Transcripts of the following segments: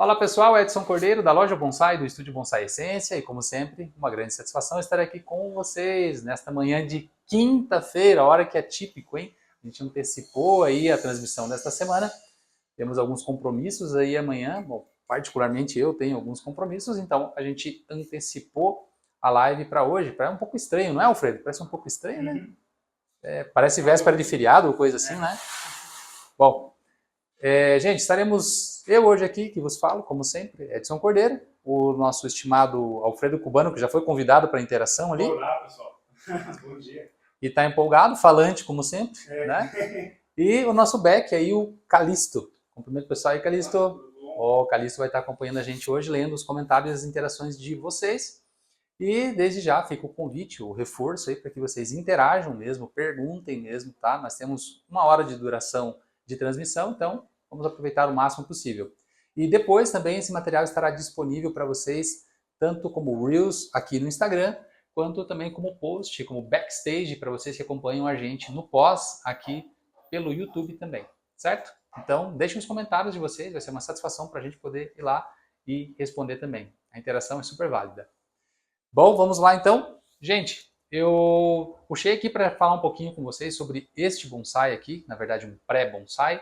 Fala pessoal, Edson Cordeiro da loja Bonsai, do Estúdio Bonsai Essência, e como sempre, uma grande satisfação estar aqui com vocês nesta manhã de quinta-feira, hora que é típico, hein? A gente antecipou aí a transmissão desta semana, temos alguns compromissos aí amanhã, bom, particularmente eu tenho alguns compromissos, então a gente antecipou a live para hoje, para um pouco estranho, não é, Alfredo? Parece um pouco estranho, né? Parece véspera de feriado ou coisa assim, né? Bom, gente, estaremos eu hoje aqui, que vos falo, como sempre, Edson Cordeiro, o nosso estimado Alfredo Cubano, que já foi convidado para a interação ali. Olá, pessoal. Bom dia. E está empolgado, falante, como sempre, né? E o nosso Beck aí, o Calisto. Cumprimento o pessoal aí, Calisto. O Calisto vai estar acompanhando a gente hoje, lendo os comentários e as interações de vocês. E desde já fica o convite, o reforço aí para que vocês interajam mesmo, perguntem mesmo, tá? Nós temos 1 hora de duração de transmissão, então vamos aproveitar o máximo possível. E depois também esse material estará disponível para vocês, tanto como Reels aqui no Instagram, quanto também como post, como backstage, para vocês que acompanham a gente no pós aqui pelo YouTube também, certo? Então deixem os comentários de vocês, vai ser uma satisfação para a gente poder ir lá e responder também. A interação é super válida. Bom, vamos lá então. Gente, eu puxei aqui para falar um pouquinho com vocês sobre este bonsai aqui, na verdade um pré-bonsai.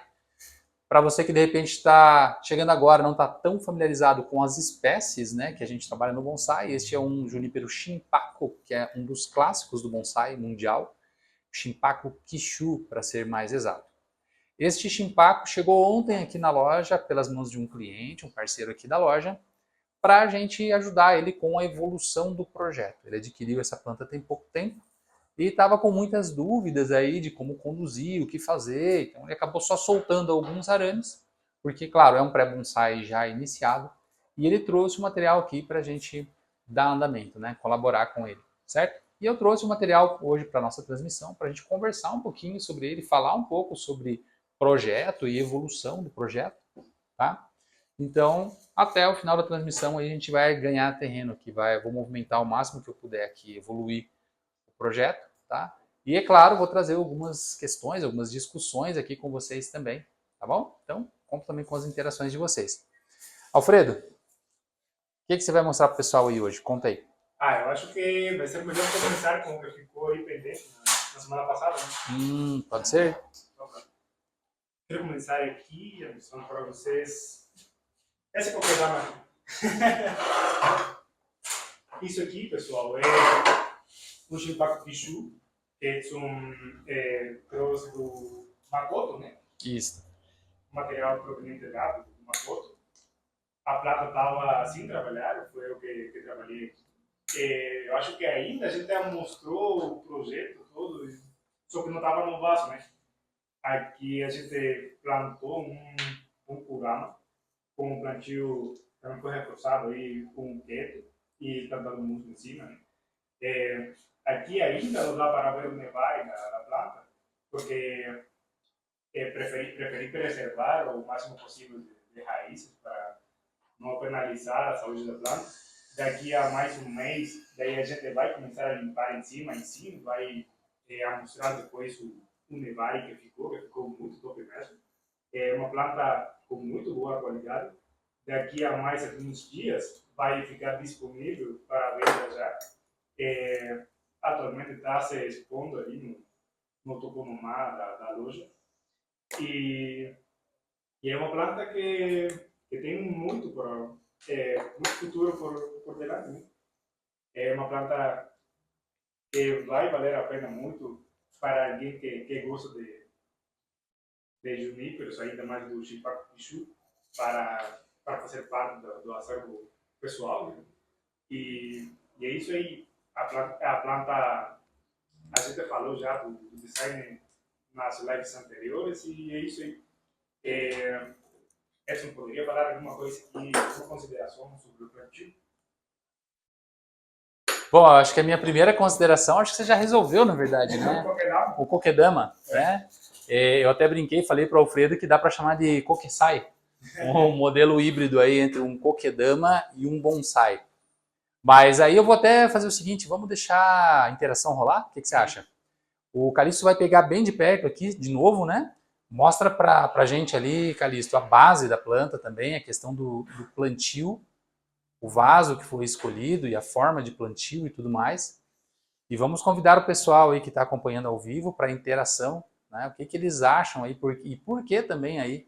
Para você que de repente está chegando agora, não está tão familiarizado com as espécies, né, que a gente trabalha no bonsai, este é um junípero Shinpaku, que é um dos clássicos do bonsai mundial, Shinpaku Kishu, para ser mais exato. Este Shinpaku chegou ontem aqui na loja pelas mãos de um cliente, um parceiro aqui da loja, para a gente ajudar ele com a evolução do projeto. Ele adquiriu essa planta tem pouco tempo e estava com muitas dúvidas aí de como conduzir, o que fazer, então ele acabou só soltando alguns arames, porque, claro, é um pré-bonsai já iniciado, e ele trouxe o material aqui para a gente dar andamento, né, colaborar com ele, certo? E eu trouxe o material hoje para a nossa transmissão, para a gente conversar um pouquinho sobre ele, falar um pouco sobre projeto e evolução do projeto, tá? Então, até o final da transmissão aí a gente vai ganhar terreno aqui, vou movimentar o máximo que eu puder aqui, evoluir o projeto, tá? E é claro, vou trazer algumas questões, algumas discussões aqui com vocês também, tá bom? Então, conto também com as interações de vocês. Alfredo, o que você vai mostrar para o pessoal aí hoje? Conta aí. Eu acho que vai ser melhor começar com o que ficou aí pendente na semana passada, né? Pode ser? Quero começar aqui, mostrando para vocês essa propriedade. Isso aqui, pessoal, é um Shinpaku Kishu, que é um cross do Makoto, né? Isso. Material proveniente do Makoto. A plata estava assim trabalhada, foi eu que trabalhei aqui. Eu acho que ainda a gente mostrou o projeto todo, só que não estava no vaso, né? Aqui a gente plantou um kurama, com um plantio também foi reforçado aí com um teto e está dando musgo em cima, né? Aqui ainda não dá para ver o nevar da planta, porque preferi preservar o máximo possível de raízes para não penalizar a saúde da planta. Daqui a mais um mês, daí a gente vai começar a limpar em cima, vai mostrar depois o nevar que ficou muito top mesmo. É uma planta com muito boa qualidade. Daqui a mais alguns dias vai ficar disponível para venda já. Atualmente está se expondo ali no toponomá da loja. E é uma planta que tem muito futuro por delante, né? É uma planta que vai valer a pena muito para alguém que gosta de juníperos, ainda mais do Shinpaku Kishu, para fazer parte do acervo pessoal, né? E é isso aí. A planta, a gente falou já do design nas lives anteriores, e é isso aí. Edson, poderia falar alguma coisa aqui, alguma consideração sobre o plantio? Bom, acho que a minha primeira consideração, acho que você já resolveu, na verdade, né? O kokedama, né? Eu até brinquei, falei para o Alfredo que dá para chamar de kokesai, um modelo híbrido aí entre um kokedama e um bonsai. Mas aí eu vou até fazer o seguinte, vamos deixar a interação rolar? O que você acha? O Calixto vai pegar bem de perto aqui, de novo, né? Mostra pra gente ali, Calixto, a base da planta também, a questão do plantio, o vaso que foi escolhido e a forma de plantio e tudo mais. E vamos convidar o pessoal aí que está acompanhando ao vivo para interação, né? O que, que eles acham aí e por que também aí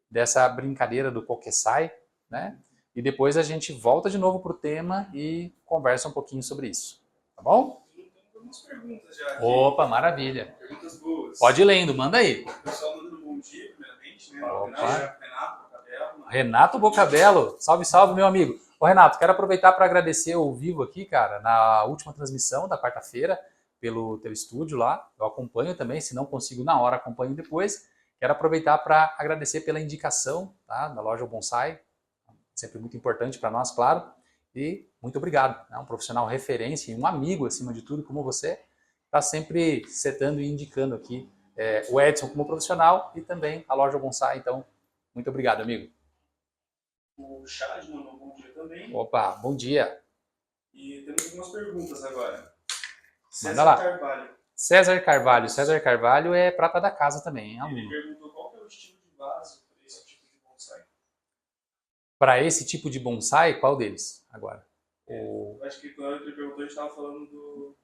dessa brincadeira do Kokusai, né? E depois a gente volta de novo para o tema e conversa um pouquinho sobre isso, tá bom? Tem algumas perguntas já aqui. Opa, maravilha. Perguntas boas. Pode ir lendo, manda aí. O pessoal mandando bom dia, primeiramente, né? Opa. Renato Bocabello. Renato Bocabello, salve, salve, meu amigo. Ô, Renato, quero aproveitar para agradecer ao vivo aqui, cara, na última transmissão da quarta-feira, pelo teu estúdio lá. Eu acompanho também, se não consigo na hora, acompanho depois. Quero aproveitar para agradecer pela indicação, tá, da loja Bonsai, sempre muito importante para nós, claro. E muito obrigado, né? Um profissional referência e um amigo, acima de tudo, como você, está sempre setando e indicando aqui o Edson como profissional e também a loja Bonsai. Então, muito obrigado, amigo. O Chad mandou um bom dia também. Opa, bom dia. E temos algumas perguntas agora. Manda lá. Carvalho. César Carvalho. César Carvalho é prata da casa também, hein, aluno? Ele perguntou qual que é o estilo de vaso para esse tipo de bonsai. Para esse tipo de bonsai, qual deles agora? Eu acho que quando ele perguntou, a gente estava falando do...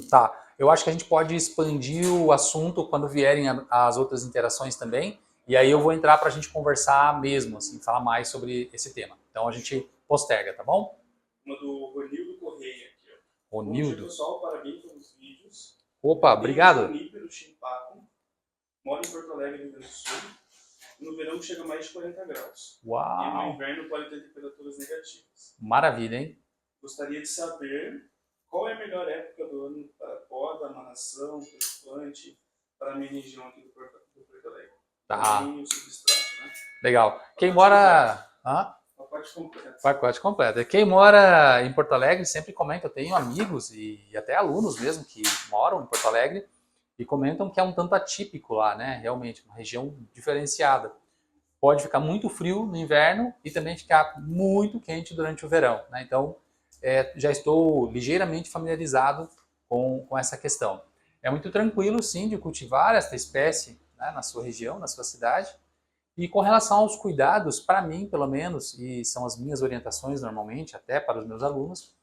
Tá. Eu acho que a gente pode expandir o assunto quando vierem as outras interações também. E aí eu vou entrar para a gente conversar mesmo, assim, falar mais sobre esse tema. Então a gente posterga, tá bom? Uma do Ronildo Correia aqui, ó. Ronildo. Bom dia, pessoal. Parabéns pelos vídeos. Opa, obrigado. Do Chimpaco. Moro em Porto Alegre, Rio Grande do Sul. No verão chega a mais de 40 graus. Uau. E no inverno pode ter temperaturas negativas. Maravilha, hein? Gostaria de saber qual é a melhor época do ano para poda, amarração, transplante para a minha região aqui do Porto Alegre. Tá. O substrato, né? Legal. Quem mora... Pacote completo. Pacote completo. Quem mora em Porto Alegre sempre comenta, eu tenho amigos e até alunos mesmo que moram em Porto Alegre e comentam que é um tanto atípico lá, né? Realmente, uma região diferenciada. Pode ficar muito frio no inverno e também ficar muito quente durante o verão, né? Então, já estou ligeiramente familiarizado com essa questão. É muito tranquilo, sim, de cultivar esta espécie, né, na sua região, na sua cidade. E com relação aos cuidados, para mim, pelo menos, e são as minhas orientações normalmente, até para os meus alunos,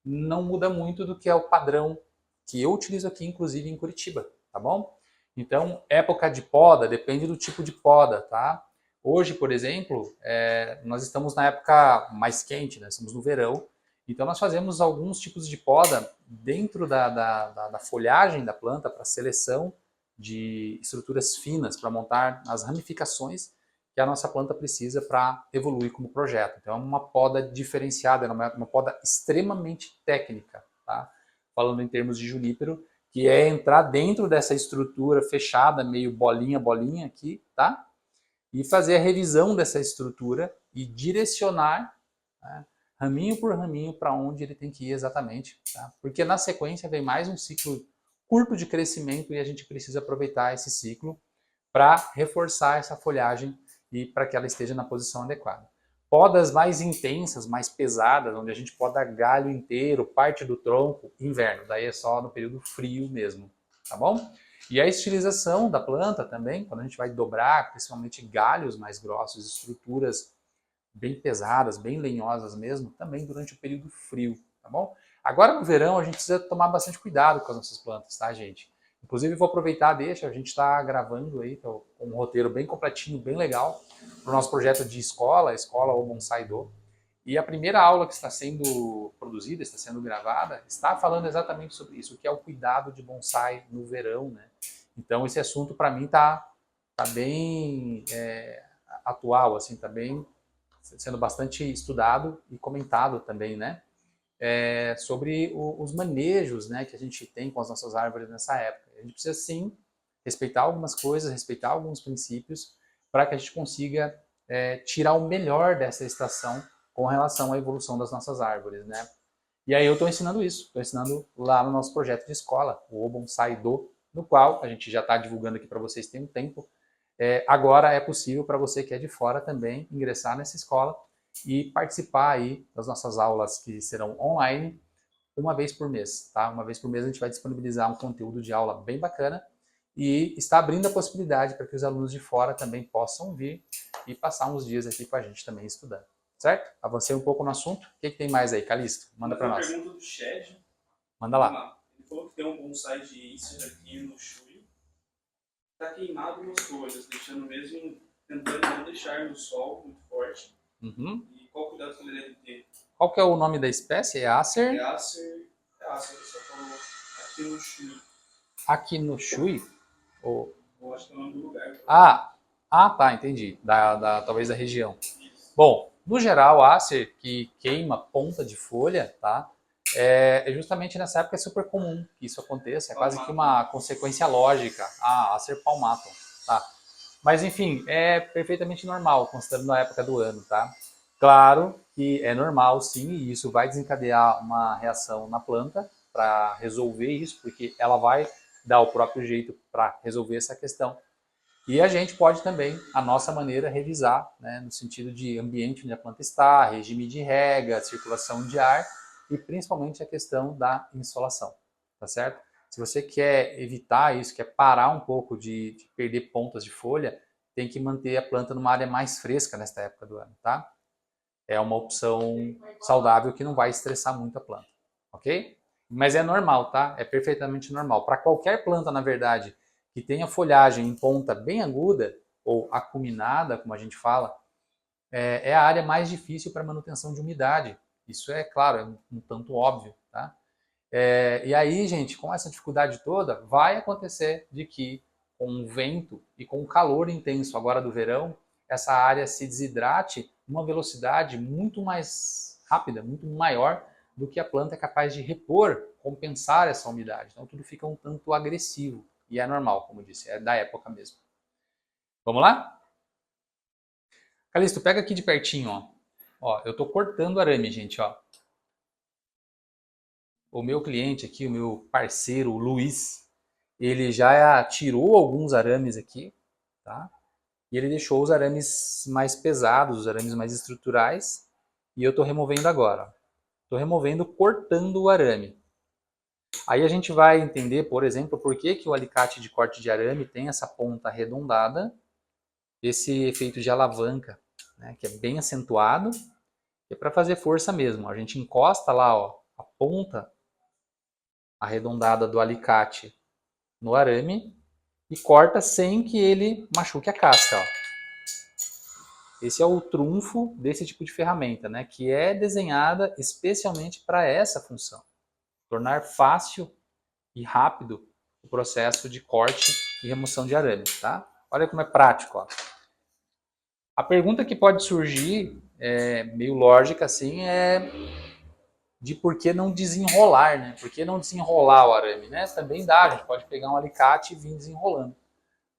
não muda muito do que é o padrão que eu utilizo aqui, inclusive em Curitiba, tá bom? Então, época de poda, depende do tipo de poda, tá? Hoje, por exemplo, nós estamos na época mais quente, né? Estamos no verão, então nós fazemos alguns tipos de poda dentro da folhagem da planta para seleção de estruturas finas, para montar as ramificações que a nossa planta precisa para evoluir como projeto. Então é uma poda diferenciada, é uma poda extremamente técnica, tá? Falando em termos de junípero, que é entrar dentro dessa estrutura fechada, meio bolinha, bolinha aqui, tá? E fazer a revisão dessa estrutura e direcionar, né, raminho por raminho para onde ele tem que ir exatamente, tá? Porque na sequência vem mais um ciclo curto de crescimento e a gente precisa aproveitar esse ciclo para reforçar essa folhagem e para que ela esteja na posição adequada. Podas mais intensas, mais pesadas, onde a gente poda galho inteiro, parte do tronco, inverno. Daí é só no período frio mesmo, tá bom? E a estilização da planta também, quando a gente vai dobrar, principalmente galhos mais grossos, estruturas bem pesadas, bem lenhosas mesmo, também durante o período frio, tá bom? Agora no verão a gente precisa tomar bastante cuidado com as nossas plantas, tá, gente? Inclusive vou aproveitar, deixa, a gente está gravando aí um roteiro bem completinho, bem legal, para o nosso projeto de escola, a Escola O Bonsai Do. E a primeira aula que está sendo produzida, está sendo gravada, está falando exatamente sobre isso, o que é o cuidado de bonsai no verão, né? Então esse assunto para mim tá bem atual, assim, está bem sendo bastante estudado e comentado também, né? Sobre os manejos, né, que a gente tem com as nossas árvores nessa época. A gente precisa, sim, respeitar algumas coisas, respeitar alguns princípios, para que a gente consiga tirar o melhor dessa estação com relação à evolução das nossas árvores, né? E aí eu estou ensinando isso, estou ensinando lá no nosso projeto de escola, o O Bonsai Do, no qual a gente já está divulgando aqui para vocês tem um tempo. Agora é possível para você que é de fora também ingressar nessa escola e participar aí das nossas aulas que serão online uma vez por mês, tá? Uma vez por mês a gente vai disponibilizar um conteúdo de aula bem bacana e está abrindo a possibilidade para que os alunos de fora também possam vir e passar uns dias aqui com a gente também estudando. Certo? Avancei um pouco no assunto. O que tem mais aí, Calixto? Manda para nós. Uma pergunta do Shed. Manda lá. Ele falou que tem um bonsai de Isser aqui no Chuy. Está queimado nas folhas, deixando mesmo, tentando não deixar no sol muito forte. Uhum. E qual cuidado que ele deve ter? Qual que é o nome da espécie? É Acer? É Acer, só falou aqui no Chuy. Aqui no Chuy? Ou... Eu acho que é o nome do lugar. Tá, entendi. Talvez da região. Isso. Bom, no geral, Acer que queima ponta de folha, tá? É justamente nessa época é super comum que isso aconteça. É quase que uma consequência lógica. Acer palmatum, tá? Mas enfim, é perfeitamente normal, considerando a época do ano, tá? Claro que é normal, sim, e isso vai desencadear uma reação na planta para resolver isso, porque ela vai dar o próprio jeito para resolver essa questão. E a gente pode também, à nossa maneira, revisar, né, no sentido de ambiente onde a planta está, regime de rega, circulação de ar e principalmente a questão da insolação, tá certo? Se você quer evitar isso, quer parar um pouco de perder pontas de folha, tem que manter a planta numa área mais fresca nesta época do ano, tá? É uma opção saudável que não vai estressar muito a planta, ok? Mas é normal, tá? É perfeitamente normal. Para qualquer planta, na verdade, que tenha folhagem em ponta bem aguda, ou acuminada, como a gente fala, é a área mais difícil para manutenção de umidade. Isso é, claro, é um tanto óbvio, tá? E aí, gente, com essa dificuldade toda, vai acontecer de que, com o vento e com o calor intenso agora do verão, essa área se desidrate numa velocidade muito mais rápida, muito maior do que a planta é capaz de repor, compensar essa umidade. Então tudo fica um tanto agressivo. E é normal, como eu disse, é da época mesmo. Vamos lá? Calixto, pega aqui de pertinho, ó. Ó, eu tô cortando arame, gente, ó. O meu cliente aqui, o meu parceiro, o Luiz, ele já tirou alguns arames aqui, tá? E ele deixou os arames mais pesados, os arames mais estruturais, e eu tô removendo agora. Tô removendo, cortando o arame. Aí a gente vai entender, por exemplo, por que o alicate de corte de arame tem essa ponta arredondada, esse efeito de alavanca, né, que é bem acentuado, que é para fazer força mesmo. A gente encosta lá, ó, a ponta arredondada do alicate no arame e corta sem que ele machuque a casca. Ó. Esse é o trunfo desse tipo de ferramenta, né, que é desenhada especialmente para essa função. Tornar fácil e rápido o processo de corte e remoção de arame, tá? Olha como é prático, ó. A pergunta que pode surgir, meio lógica assim, é de por que não desenrolar, né? Por que não desenrolar o arame, né? Também dá, a gente pode pegar um alicate e vir desenrolando.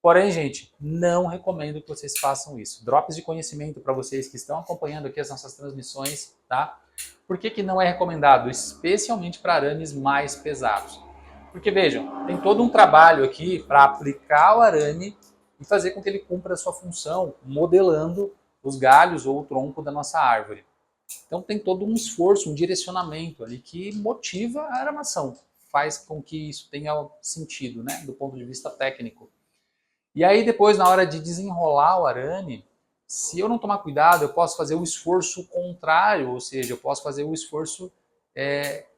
Porém, gente, não recomendo que vocês façam isso. Drops de conhecimento para vocês que estão acompanhando aqui as nossas transmissões, tá? Por que não é recomendado? Especialmente para arames mais pesados. Porque, vejam, tem todo um trabalho aqui para aplicar o arame e fazer com que ele cumpra a sua função, modelando os galhos ou o tronco da nossa árvore. Então tem todo um esforço, um direcionamento ali que motiva a armação, faz com que isso tenha sentido, né, do ponto de vista técnico. E aí depois, na hora de desenrolar o arame, se eu não tomar cuidado, eu posso fazer o esforço contrário, ou seja, eu posso fazer o esforço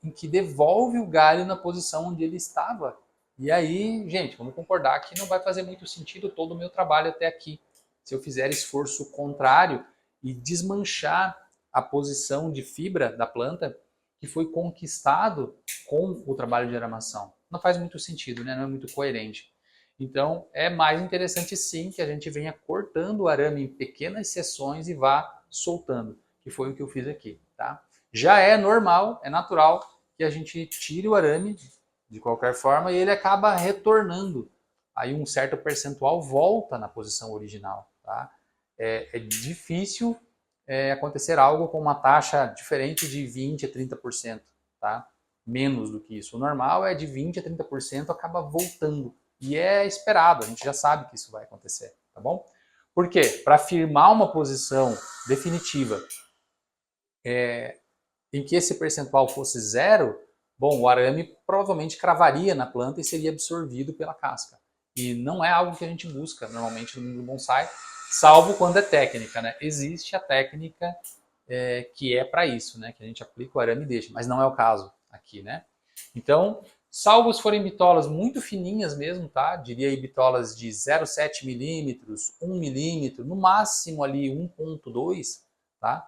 em que devolve o galho na posição onde ele estava. E aí, gente, vamos concordar que não vai fazer muito sentido todo o meu trabalho até aqui. Se eu fizer esforço contrário e desmanchar a posição de fibra da planta que foi conquistado com o trabalho de aramação. Não faz muito sentido, né? Não é muito coerente. Então, é mais interessante sim que a gente venha cortando o arame em pequenas seções e vá soltando, que foi o que eu fiz aqui, tá? Já é normal, é natural que a gente tire o arame de qualquer forma e ele acaba retornando. Aí um certo percentual volta na posição original, tá? É difícil acontecer algo com uma taxa diferente de 20% a 30%, tá? Menos do que isso. O normal é de 20% a 30% acaba voltando. E é esperado, a gente já sabe que isso vai acontecer, tá bom? Por quê? Para firmar uma posição definitiva em que esse percentual fosse zero, bom, o arame provavelmente cravaria na planta e seria absorvido pela casca. E não é algo que a gente busca normalmente no mundo do bonsai, salvo quando é técnica, né? Existe a técnica que é para isso, né? Que a gente aplica o arame e deixa, mas não é o caso aqui, né? Então, salvo se forem bitolas muito fininhas mesmo, tá? Diria aí bitolas de 0,7 milímetros, 1 milímetro, no máximo ali 1,2, tá?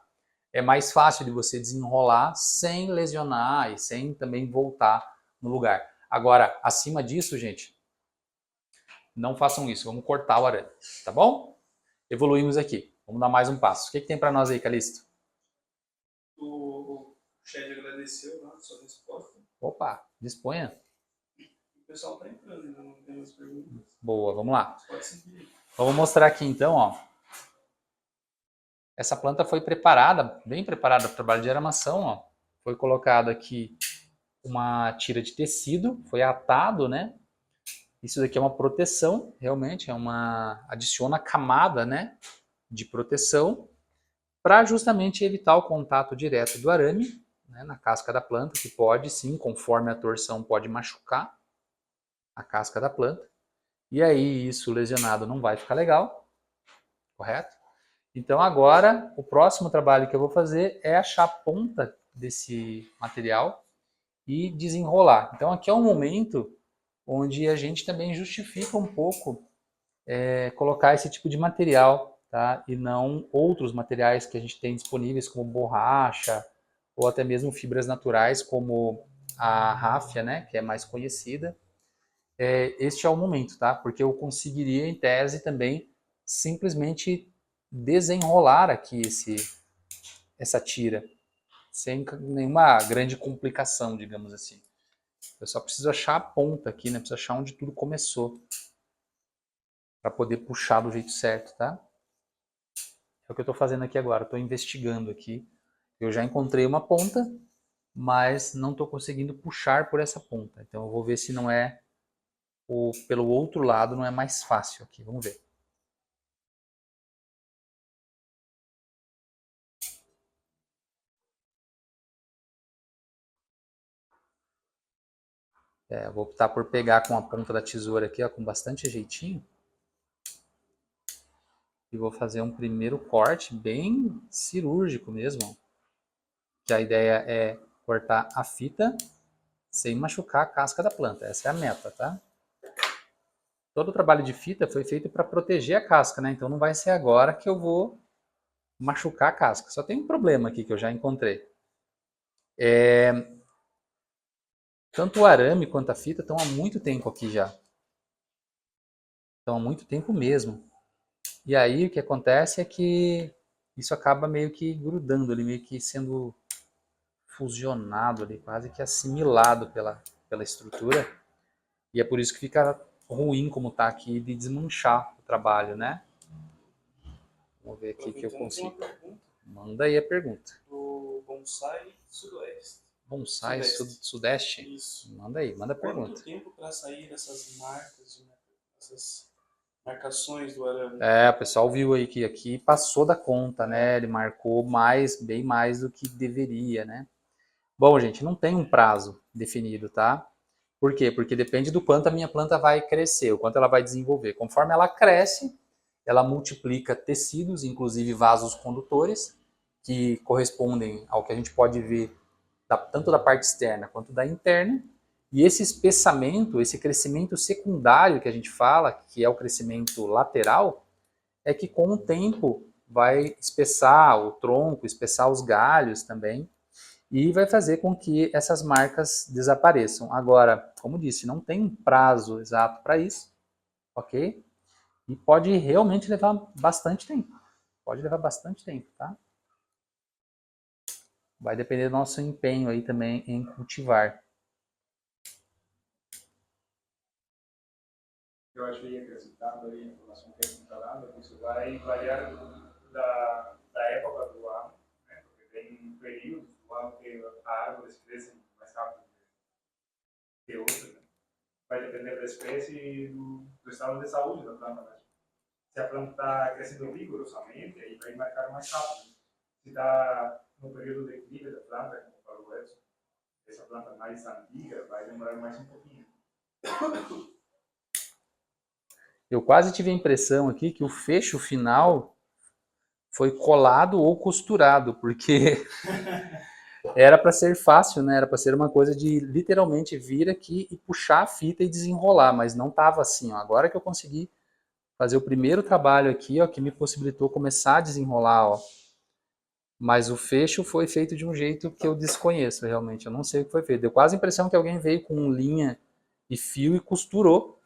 É mais fácil de você desenrolar sem lesionar e sem também voltar no lugar. Agora, acima disso, gente, não façam isso. Vamos cortar o arame, tá bom? Evoluímos aqui. Vamos dar mais um passo. O que tem para nós aí, Calixto? O Shed agradeceu a sua resposta. Opa, disponha. O pessoal está entrando, ainda não tem as perguntas. Boa, vamos lá. Pode seguir. Vamos mostrar aqui então, ó. Essa planta foi preparada, bem preparada para o trabalho de aramação, ó. Foi colocado aqui uma tira de tecido, foi atado, né? Isso daqui é uma proteção, realmente, adiciona camada, né, de proteção para justamente evitar o contato direto do arame, né, na casca da planta, que pode sim, conforme a torção, pode machucar a casca da planta. E aí isso lesionado não vai ficar legal, correto? Então agora, o próximo trabalho que eu vou fazer é achar a ponta desse material e desenrolar. Então aqui é um momento onde a gente também justifica um pouco colocar esse tipo de material, tá? E não outros materiais que a gente tem disponíveis, como borracha, ou até mesmo fibras naturais, como a ráfia, né? Que é mais conhecida. Este é o momento, tá? Porque eu conseguiria, em tese, também simplesmente desenrolar aqui essa tira, sem nenhuma grande complicação, digamos assim. Eu só preciso achar a ponta aqui, né? Preciso achar onde tudo começou, para poder puxar do jeito certo, tá? É o que eu estou fazendo aqui agora, estou investigando aqui. Eu já encontrei uma ponta, mas não estou conseguindo puxar por essa ponta. Então eu vou ver se não é pelo outro lado, não é mais fácil aqui. Vamos ver. Eu vou optar por pegar com a ponta da tesoura aqui, ó, com bastante jeitinho. E vou fazer um primeiro corte bem cirúrgico mesmo. Que a ideia é cortar a fita sem machucar a casca da planta. Essa é a meta, tá? Todo o trabalho de fita foi feito para proteger a casca, né? Então não vai ser agora que eu vou machucar a casca. Só tem um problema aqui que eu já encontrei. Tanto o arame quanto a fita estão há muito tempo aqui já. Estão há muito tempo mesmo. E aí o que acontece é que isso acaba meio que grudando ali, meio que sendo fusionado ali, quase que assimilado pela estrutura. E é por isso que fica ruim como está aqui de desmanchar o trabalho, né? Vamos ver aqui que eu consigo. Manda aí a pergunta. Do Bonsai Sudoeste. Bonsai Sudeste? Isso. Manda aí, manda a pergunta. Quanto tempo para sair essas marcas, essas marcações do arame? O pessoal viu aí que aqui passou da conta, né? Ele marcou bem mais do que deveria, né? Bom, gente, não tem um prazo definido, tá? Por quê? Porque depende do quanto a minha planta vai crescer, o quanto ela vai desenvolver. Conforme ela cresce, ela multiplica tecidos, inclusive vasos condutores, que correspondem ao que a gente pode ver tanto da parte externa quanto da interna. E esse espessamento, esse crescimento secundário que a gente fala, que é o crescimento lateral, é que com o tempo vai espessar o tronco, espessar os galhos também, e vai fazer com que essas marcas desapareçam. Agora, como disse, não tem um prazo exato para isso, ok? E pode realmente levar bastante tempo. Pode levar bastante tempo, tá? Vai depender do nosso empenho aí também em cultivar. Eu acho que ia acrescentado aí, a informação que é acrescentada, isso vai variar da época do ano, né? Porque tem períodos do ano que as árvores crescem mais rápido que outras, né? Vai depender da espécie e do estado de saúde da planta, né? Se a planta está crescendo vigorosamente, aí vai marcar mais rápido. Se está no período de equilíbrio da planta, como falou o Edson, essa planta mais antiga vai demorar mais um pouquinho. Eu quase tive a impressão aqui que o fecho final foi colado ou costurado, porque era para ser fácil, né? Era para ser uma coisa de literalmente vir aqui e puxar a fita e desenrolar, mas não estava assim, ó. Agora que eu consegui fazer o primeiro trabalho aqui, ó, que me possibilitou começar a desenrolar, ó. Mas o fecho foi feito de um jeito que eu desconheço, realmente. Eu não sei o que foi feito. Deu quase a impressão que alguém veio com linha e fio e costurou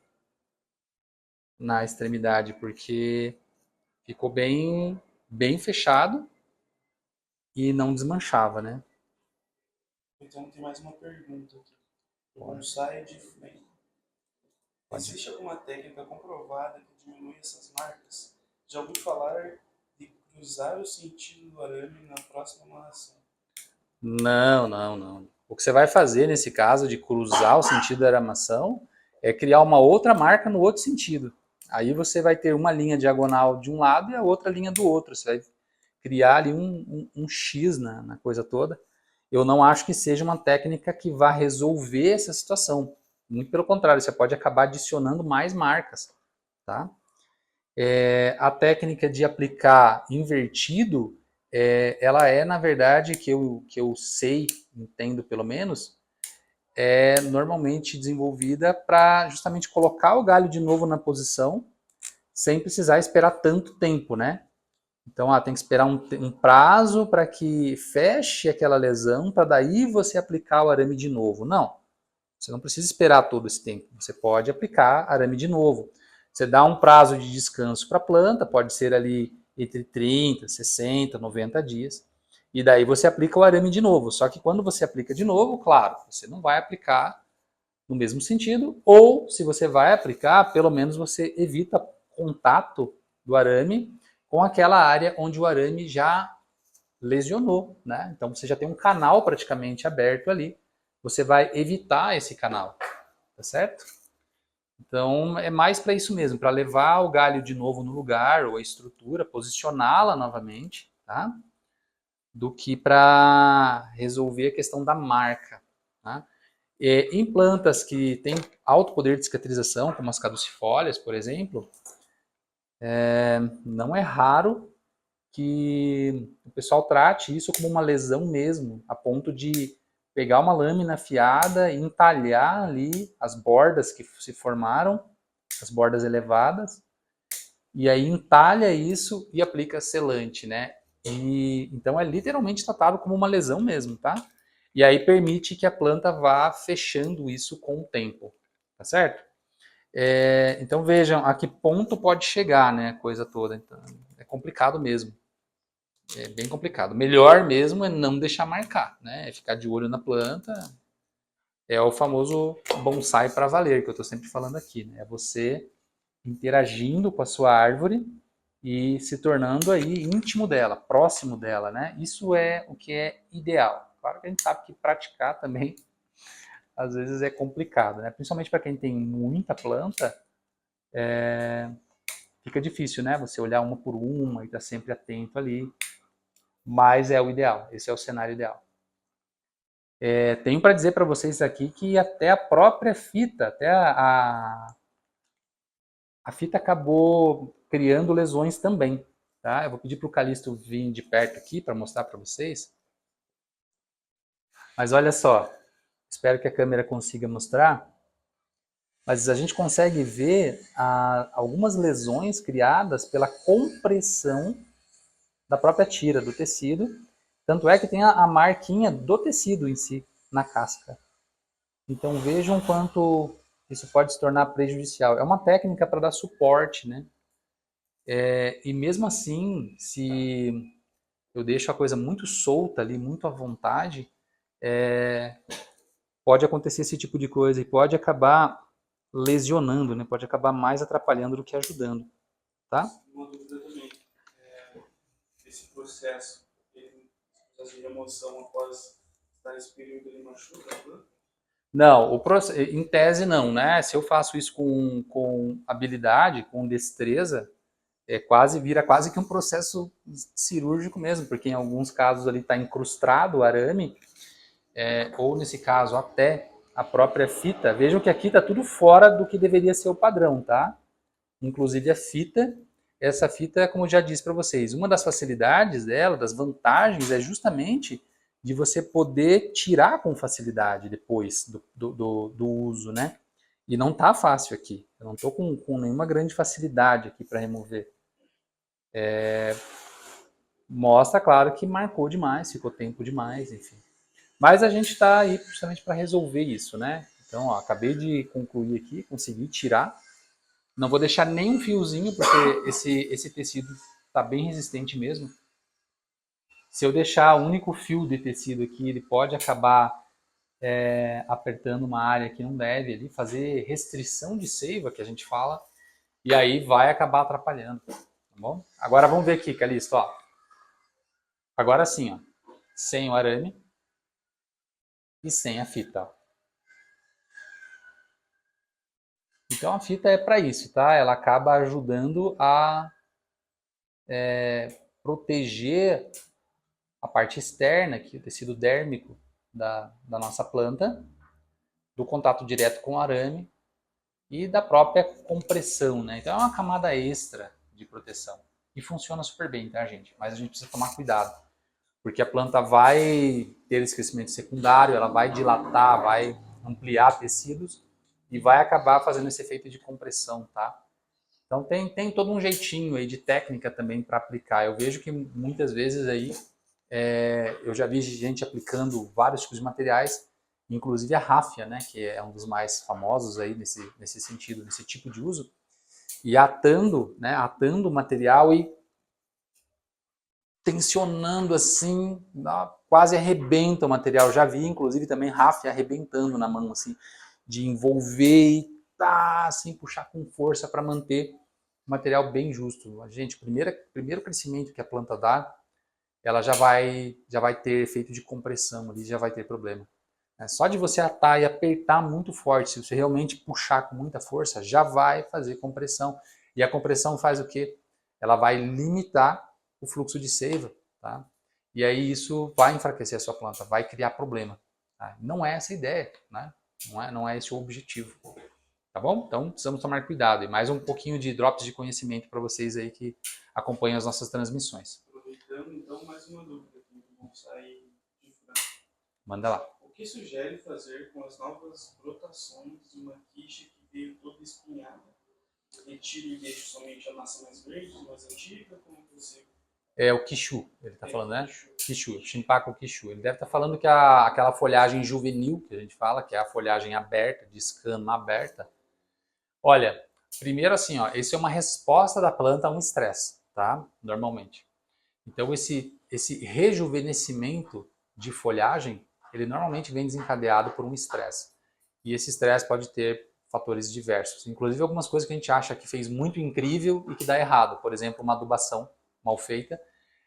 na extremidade, porque ficou bem fechado e não desmanchava, né? Então tem mais uma pergunta aqui. O bonsai de flame. Existe alguma técnica comprovada que diminui essas marcas? Já ouvi falar de cruzar o sentido do arame na próxima amarração. Não. O que você vai fazer nesse caso de cruzar o sentido da aramação é criar uma outra marca no outro sentido. Aí você vai ter uma linha diagonal de um lado e a outra linha do outro. Você vai criar ali um X na coisa toda. Eu não acho que seja uma técnica que vá resolver essa situação. Muito pelo contrário, você pode acabar adicionando mais marcas. Tá? A técnica de aplicar invertido, ela é, na verdade, que eu sei, entendo pelo menos, é normalmente desenvolvida para justamente colocar o galho de novo na posição, sem precisar esperar tanto tempo, né? Então, tem que esperar um prazo para que feche aquela lesão, para daí você aplicar o arame de novo. Não, você não precisa esperar todo esse tempo. Você pode aplicar arame de novo. Você dá um prazo de descanso para a planta, pode ser ali entre 30, 60, 90 dias. E daí você aplica o arame de novo. Só que quando você aplica de novo, claro, você não vai aplicar no mesmo sentido. Ou, se você vai aplicar, pelo menos você evita contato do arame com aquela área onde o arame já lesionou, né? Então você já tem um canal praticamente aberto ali. Você vai evitar esse canal, tá certo? Então é mais para isso mesmo, para levar o galho de novo no lugar ou a estrutura, posicioná-la novamente, tá? Do que para resolver a questão da marca, tá? Em plantas que têm alto poder de cicatrização, como as caducifólias, por exemplo, não é raro que o pessoal trate isso como uma lesão mesmo, a ponto de pegar uma lâmina afiada e entalhar ali as bordas que se formaram, as bordas elevadas, e aí entalha isso e aplica selante, né? E então é literalmente tratado como uma lesão mesmo, tá? E aí permite que a planta vá fechando isso com o tempo, tá certo? Então vejam a que ponto pode chegar, né, a coisa toda. Então, é complicado mesmo. É bem complicado. Melhor mesmo é não deixar marcar, né? É ficar de olho na planta. É o famoso bonsai para valer, que eu estou sempre falando aqui, né? É você interagindo com a sua árvore e se tornando aí íntimo dela, próximo dela, né? Isso é o que é ideal. Claro que a gente sabe que praticar também às vezes é complicado, né? Principalmente para quem tem muita planta, fica difícil, né? Você olhar uma por uma e estar sempre atento ali. Mas é o ideal, esse é o cenário ideal. Tenho para dizer para vocês aqui que até a própria fita, até a fita acabou criando lesões também. Tá? Eu vou pedir para o Calixto vir de perto aqui para mostrar para vocês. Mas olha só, espero que a câmera consiga mostrar. Mas a gente consegue ver algumas lesões criadas pela compressão da própria tira, do tecido. Tanto é que tem a marquinha do tecido em si, na casca. Então vejam quanto isso pode se tornar prejudicial. É uma técnica para dar suporte, né? E mesmo assim, se eu deixo a coisa muito solta ali, muito à vontade, pode acontecer esse tipo de coisa e pode acabar lesionando, né? Pode acabar mais atrapalhando do que ajudando, tá? Uma dúvida também. Esse processo, de remoção após estar nesse período, ele machuca a planta? Não, em tese não, né? Se eu faço isso com habilidade, com destreza, vira quase que um processo cirúrgico mesmo, porque em alguns casos ali está incrustado o arame, ou nesse caso até a própria fita. Vejam que aqui está tudo fora do que deveria ser o padrão, tá? inclusive a fita. Essa fita, como eu já disse para vocês, uma das facilidades dela, das vantagens, é justamente de você poder tirar com facilidade depois do uso, né? E não tá fácil aqui. Eu não estou com nenhuma grande facilidade aqui para remover. Mostra, claro, que marcou demais, ficou tempo demais, enfim. Mas a gente está aí justamente para resolver isso, né? Então, ó, acabei de concluir aqui, consegui tirar. Não vou deixar nenhum fiozinho, porque esse tecido está bem resistente mesmo. Se eu deixar o único fio de tecido aqui, ele pode acabar apertando uma área que não deve, ali, fazer restrição de seiva, que a gente fala, e aí vai acabar atrapalhando, tá bom? Agora vamos ver aqui, Calixto, ó. Agora sim, ó, sem o arame e sem a fita, ó. Então a fita é para isso, tá? Ela acaba ajudando a proteger a parte externa, aqui, o tecido dérmico da nossa planta, do contato direto com o arame e da própria compressão, né? Então é uma camada extra de proteção. E funciona super bem, tá, gente? Mas a gente precisa tomar cuidado, porque a planta vai ter esse crescimento secundário, ela vai dilatar, vai ampliar tecidos e vai acabar fazendo esse efeito de compressão, tá? Então tem todo um jeitinho aí de técnica também para aplicar. Eu vejo que muitas vezes aí eu já vi gente aplicando vários tipos de materiais, inclusive a ráfia, né, que é um dos mais famosos aí nesse sentido, nesse tipo de uso, e atando, né, atando o material e tensionando assim, quase arrebenta o material. Já vi, inclusive, também ráfia arrebentando na mão, assim, de envolver e assim, puxar com força para manter o material bem justo. Gente, o primeiro crescimento que a planta dá, ela já vai ter efeito de compressão ali, já vai ter problema. Só de você atar e apertar muito forte, se você realmente puxar com muita força, já vai fazer compressão. E a compressão faz o quê? Ela vai limitar o fluxo de seiva, tá? E aí isso vai enfraquecer a sua planta, vai criar problema. Tá? Não é essa a ideia, né? Não é esse o objetivo. Tá bom? Então precisamos tomar cuidado. E mais um pouquinho de drops de conhecimento para vocês aí que acompanham as nossas transmissões. Aproveitando, então, mais uma dúvida aqui do bonsai de frango. Manda lá. O que sugere fazer com as novas brotações de uma quiche que veio toda espinhada? Retiro e deixo somente a massa mais verde, mais antiga? Como você... É o quichu, ele está falando, né? Quichu, Shimpaku quichu. Ele deve estar falando que aquela folhagem juvenil, que a gente fala, que é a folhagem aberta, de escama aberta. Olha, primeiro assim, ó, isso é uma resposta da planta a um estresse, tá? Normalmente. Então esse rejuvenescimento de folhagem, ele normalmente vem desencadeado por um estresse. E esse estresse pode ter fatores diversos, inclusive algumas coisas que a gente acha que fez muito incrível e que dá errado. Por exemplo, uma adubação mal feita,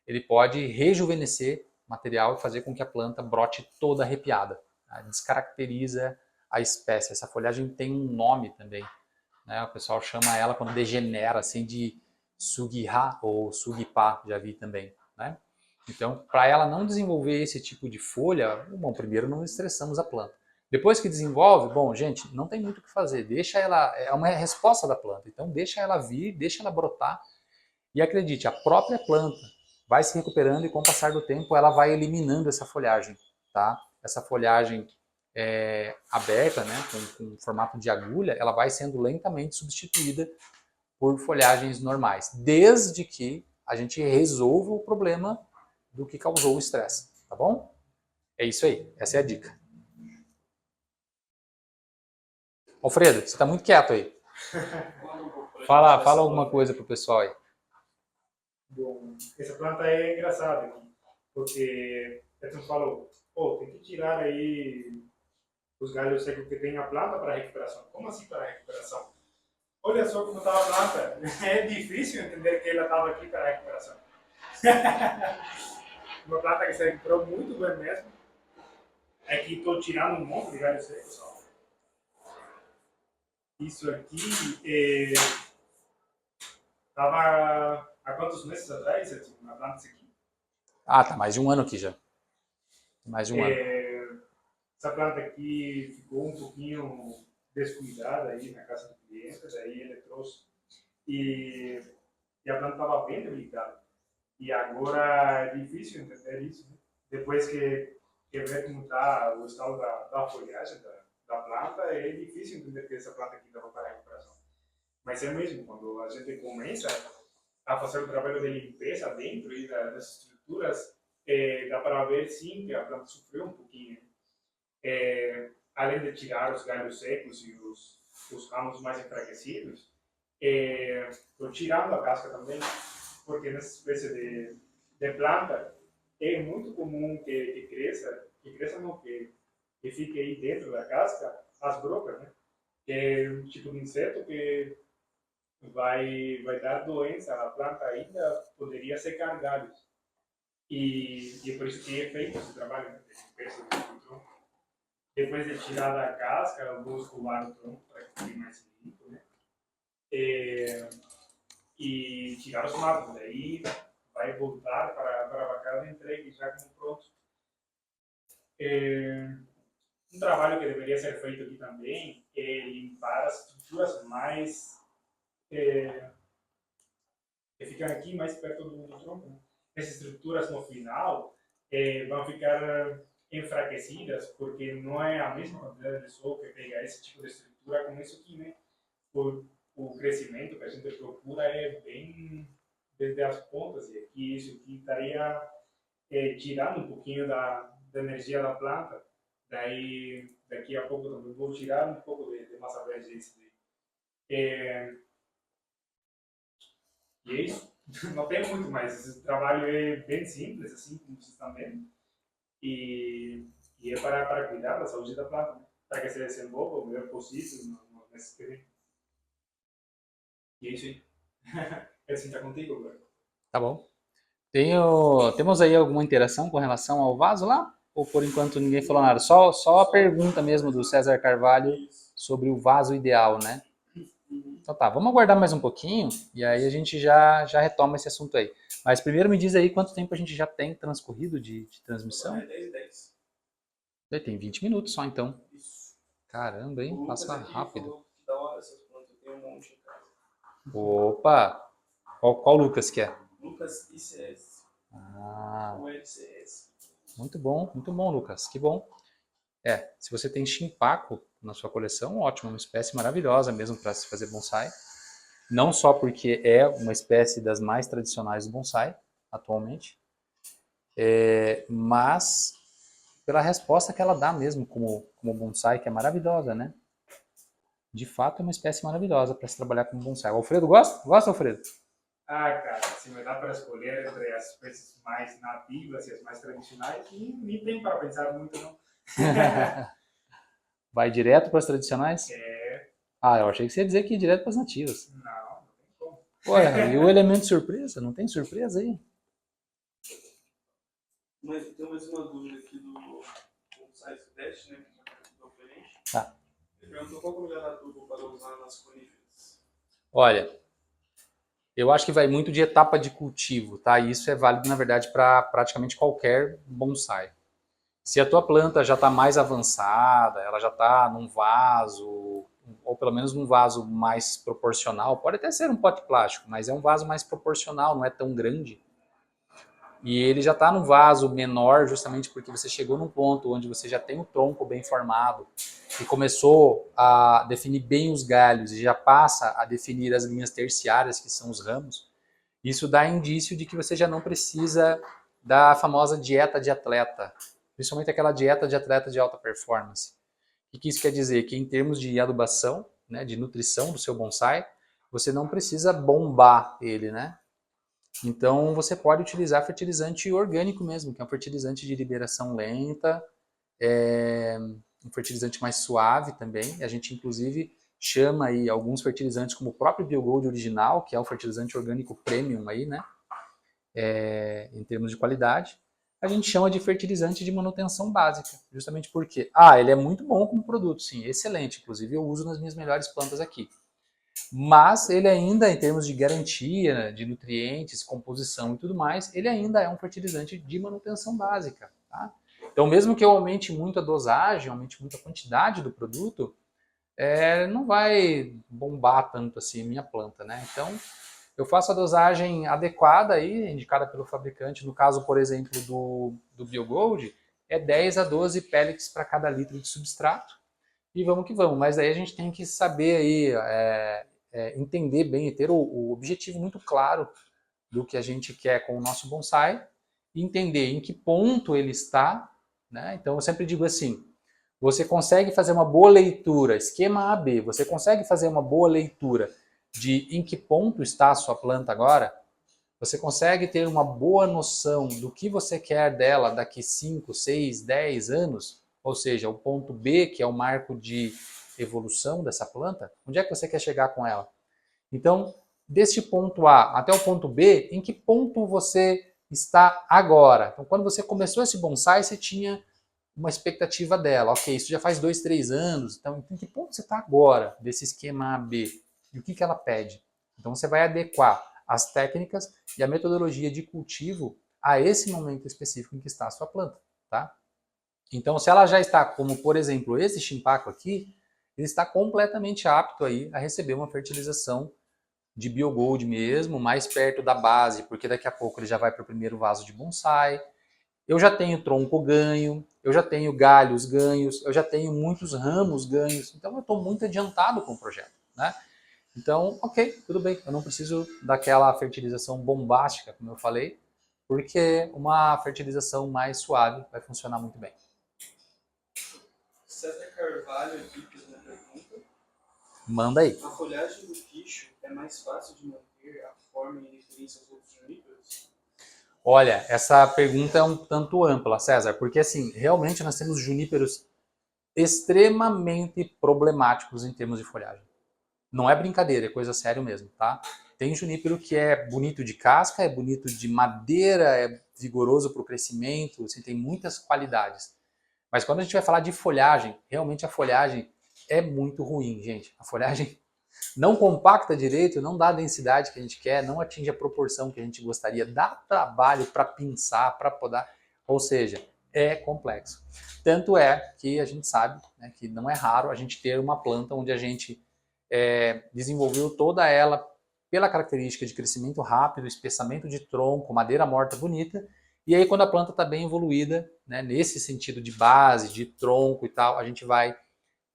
ele pode rejuvenescer o material e fazer com que a planta brote toda arrepiada. Tá? Descaracteriza a espécie. Essa folhagem tem um nome também, né? O pessoal chama ela quando degenera assim de sugiha ou sugipa, já vi também, né? Então, para ela não desenvolver esse tipo de folha, bom, primeiro não estressamos a planta. Depois que desenvolve, bom, gente, não tem muito o que fazer. Deixa ela, é uma resposta da planta. Então, deixa ela vir, deixa ela brotar. E acredite, a própria planta vai se recuperando e com o passar do tempo ela vai eliminando essa folhagem, tá? Essa folhagem aberta, né, com formato de agulha, ela vai sendo lentamente substituída por folhagens normais, desde que a gente resolva o problema do que causou o estresse, tá bom? É isso aí, essa é a dica. Alfredo, você está muito quieto aí. Fala alguma coisa pro pessoal aí. Bom, essa planta é engraçada aqui, porque você falou, pô, tem que tirar aí os galhos secos que tem a planta para recuperação. Como assim para recuperação? Olha só como estava a planta. É difícil entender que ela estava aqui para recuperação. Uma planta que se recuperou muito bem mesmo. Aqui estou tirando um monte de galhos secos. Ó. Isso aqui estava há quantos meses atrás? Uma planta aqui. Ah, tá mais de um ano aqui já. Mais de um ano. Essa planta aqui ficou um pouquinho descuidada aí na casa do cliente, daí ele trouxe. e, e a planta estava bem debilitada. E agora é difícil entender isso, né? Depois que vê como está o estado da folhagem da planta, é difícil entender que essa planta aqui estava para recuperação. Mas é mesmo, quando a gente começa a fazer o trabalho de limpeza dentro e das estruturas, dá para ver sim que a planta sofreu um pouquinho. Além de tirar os galhos secos e os ramos mais enfraquecidos, estou tirando a casca também, porque nessa espécie de planta é muito comum que cresça não, que fique aí dentro da casca as brocas, né? Que é um tipo de inseto que vai dar doença à planta ainda, poderia secar galhos. E é por isso que é feito esse trabalho, né, de limpeza do tronco. Depois de tirar da casca, eu vou escovar o tronco para que fique mais limpo, né? E tirar os matos. Daí vai voltar para a casa entregue já como pronto. Um trabalho que deveria ser feito aqui também é limpar as estruturas mais que ficam aqui mais perto do tronco. Né? Essas estruturas no final vão ficar enfraquecidas porque não é a mesma quantidade de sol que pega esse tipo de estrutura como isso aqui, né? O crescimento que a gente procura é bem desde as pontas, e aqui isso aqui estaria tirando um pouquinho da energia da planta. Daí daqui a pouco também vou tirar um pouco de massa verde e é isso. Não tem muito mais. Esse trabalho é bem simples, assim como vocês estão vendo. E é para cuidar da saúde da planta, né? Para que se desenvolva o melhor possível nesse período. E é isso aí. É assim, tá contigo agora. Tá bom. Temos aí alguma interação com relação ao vaso lá? Ou por enquanto ninguém falou nada? Só a pergunta mesmo do César Carvalho sobre o vaso ideal, né? Então tá, vamos aguardar mais um pouquinho e aí a gente já retoma esse assunto aí. Mas primeiro me diz aí quanto tempo a gente já tem transcorrido de transmissão. É 10. Tem 20 minutos só então. Isso. Caramba, hein? Passa rápido. Falou que da hora essas plantas, eu tenho um monte em casa. Opa! Qual Lucas que é? Lucas ICS. Ah, Ou LCS. muito bom, Lucas. Que bom. Se você tem Shimpaco na sua coleção, ótimo, uma espécie maravilhosa mesmo para se fazer bonsai. Não só porque é uma espécie das mais tradicionais do bonsai atualmente, mas pela resposta que ela dá mesmo como bonsai, que é maravilhosa, né? De fato, é uma espécie maravilhosa para se trabalhar como bonsai. O Alfredo gosta? Gosta, Alfredo? Ah, cara, se me dá para escolher entre as espécies mais nativas e as mais tradicionais, nem tem para pensar muito, não. Vai direto para as tradicionais? Ah, eu achei que você ia dizer que ia direto para as nativas. Não tem como. Ué, e o elemento surpresa? Não tem surpresa aí? Mas tem mais uma dúvida aqui do Bonsai Sudeste, né? Que é oferente. Tá. Ele perguntou qual é o melhor adubo para usar nas coníferas. Olha, eu acho que vai muito de etapa de cultivo, tá? E isso é válido, na verdade, para praticamente qualquer bonsai. Se a tua planta já está mais avançada, ela já está num vaso, ou pelo menos num vaso mais proporcional, pode até ser um pote plástico, mas é um vaso mais proporcional, não é tão grande. E ele já está num vaso menor justamente porque você chegou num ponto onde você já tem o tronco bem formado e começou a definir bem os galhos e já passa a definir as linhas terciárias, que são os ramos. Isso dá indício de que você já não precisa da famosa dieta de atleta, principalmente aquela dieta de atleta de alta performance. O que isso quer dizer? Que em termos de adubação, né, de nutrição do seu bonsai, você não precisa bombar ele, né? Então você pode utilizar fertilizante orgânico mesmo, que é um fertilizante de liberação lenta, um fertilizante mais suave também. A gente inclusive chama aí alguns fertilizantes como o próprio Biogold original, que é o fertilizante orgânico premium aí, né? Em termos de qualidade. A gente chama de fertilizante de manutenção básica, justamente porque, ele é muito bom como produto, sim, excelente, inclusive eu uso nas minhas melhores plantas aqui. Mas ele ainda, em termos de garantia, de nutrientes, composição e tudo mais, ele ainda é um fertilizante de manutenção básica. Tá? Então, mesmo que eu aumente muito a dosagem, aumente muito a quantidade do produto, não vai bombar tanto assim a minha planta, né? Então, eu faço a dosagem adequada aí, indicada pelo fabricante. No caso, por exemplo, do BioGold, é 10 a 12 pellets para cada litro de substrato. E vamos que vamos. Mas aí a gente tem que saber aí, entender bem e ter o objetivo muito claro do que a gente quer com o nosso bonsai e entender em que ponto ele está, né? Então eu sempre digo assim, você consegue fazer uma boa leitura, esquema AB, você consegue fazer uma boa leitura de em que ponto está a sua planta agora? Você consegue ter uma boa noção do que você quer dela daqui 5, 6, 10 anos? Ou seja, o ponto B, que é o marco de evolução dessa planta, onde é que você quer chegar com ela? Então, deste ponto A até o ponto B, em que ponto você está agora? Então, quando você começou esse bonsai, você tinha uma expectativa dela. Ok, isso já faz 2, 3 anos. Então, em que ponto você está agora desse esquema AB? E o que ela pede? Então, você vai adequar as técnicas e a metodologia de cultivo a esse momento específico em que está a sua planta, tá? Então, se ela já está, como por exemplo esse chimpaco aqui, ele está completamente apto aí a receber uma fertilização de BioGold mesmo, mais perto da base, porque daqui a pouco ele já vai para o primeiro vaso de bonsai. Eu já tenho tronco ganho, eu já tenho galhos ganhos, eu já tenho muitos ramos ganhos, então eu estou muito adiantado com o projeto, né? Então, ok, tudo bem, eu não preciso daquela fertilização bombástica, como eu falei, porque uma fertilização mais suave vai funcionar muito bem. César Carvalho aqui fez uma pergunta. Manda aí. A folhagem do quicho é mais fácil de manter a forma em referência aos outros juníperos? Olha, essa pergunta é um tanto ampla, César, porque assim, realmente nós temos juníperos extremamente problemáticos em termos de folhagem. Não é brincadeira, é coisa séria mesmo, tá? Tem junípero que é bonito de casca, é bonito de madeira, é vigoroso para o crescimento, assim, tem muitas qualidades. Mas quando a gente vai falar de folhagem, realmente a folhagem é muito ruim, gente. A folhagem não compacta direito, não dá a densidade que a gente quer, não atinge a proporção que a gente gostaria, dá trabalho para pinçar, para podar, ou seja, é complexo. Tanto é que a gente sabe, né, que não é raro a gente ter uma planta onde a gente desenvolveu toda ela pela característica de crescimento rápido, espessamento de tronco, madeira morta bonita, e aí quando a planta está bem evoluída, né, nesse sentido de base, de tronco e tal, a gente vai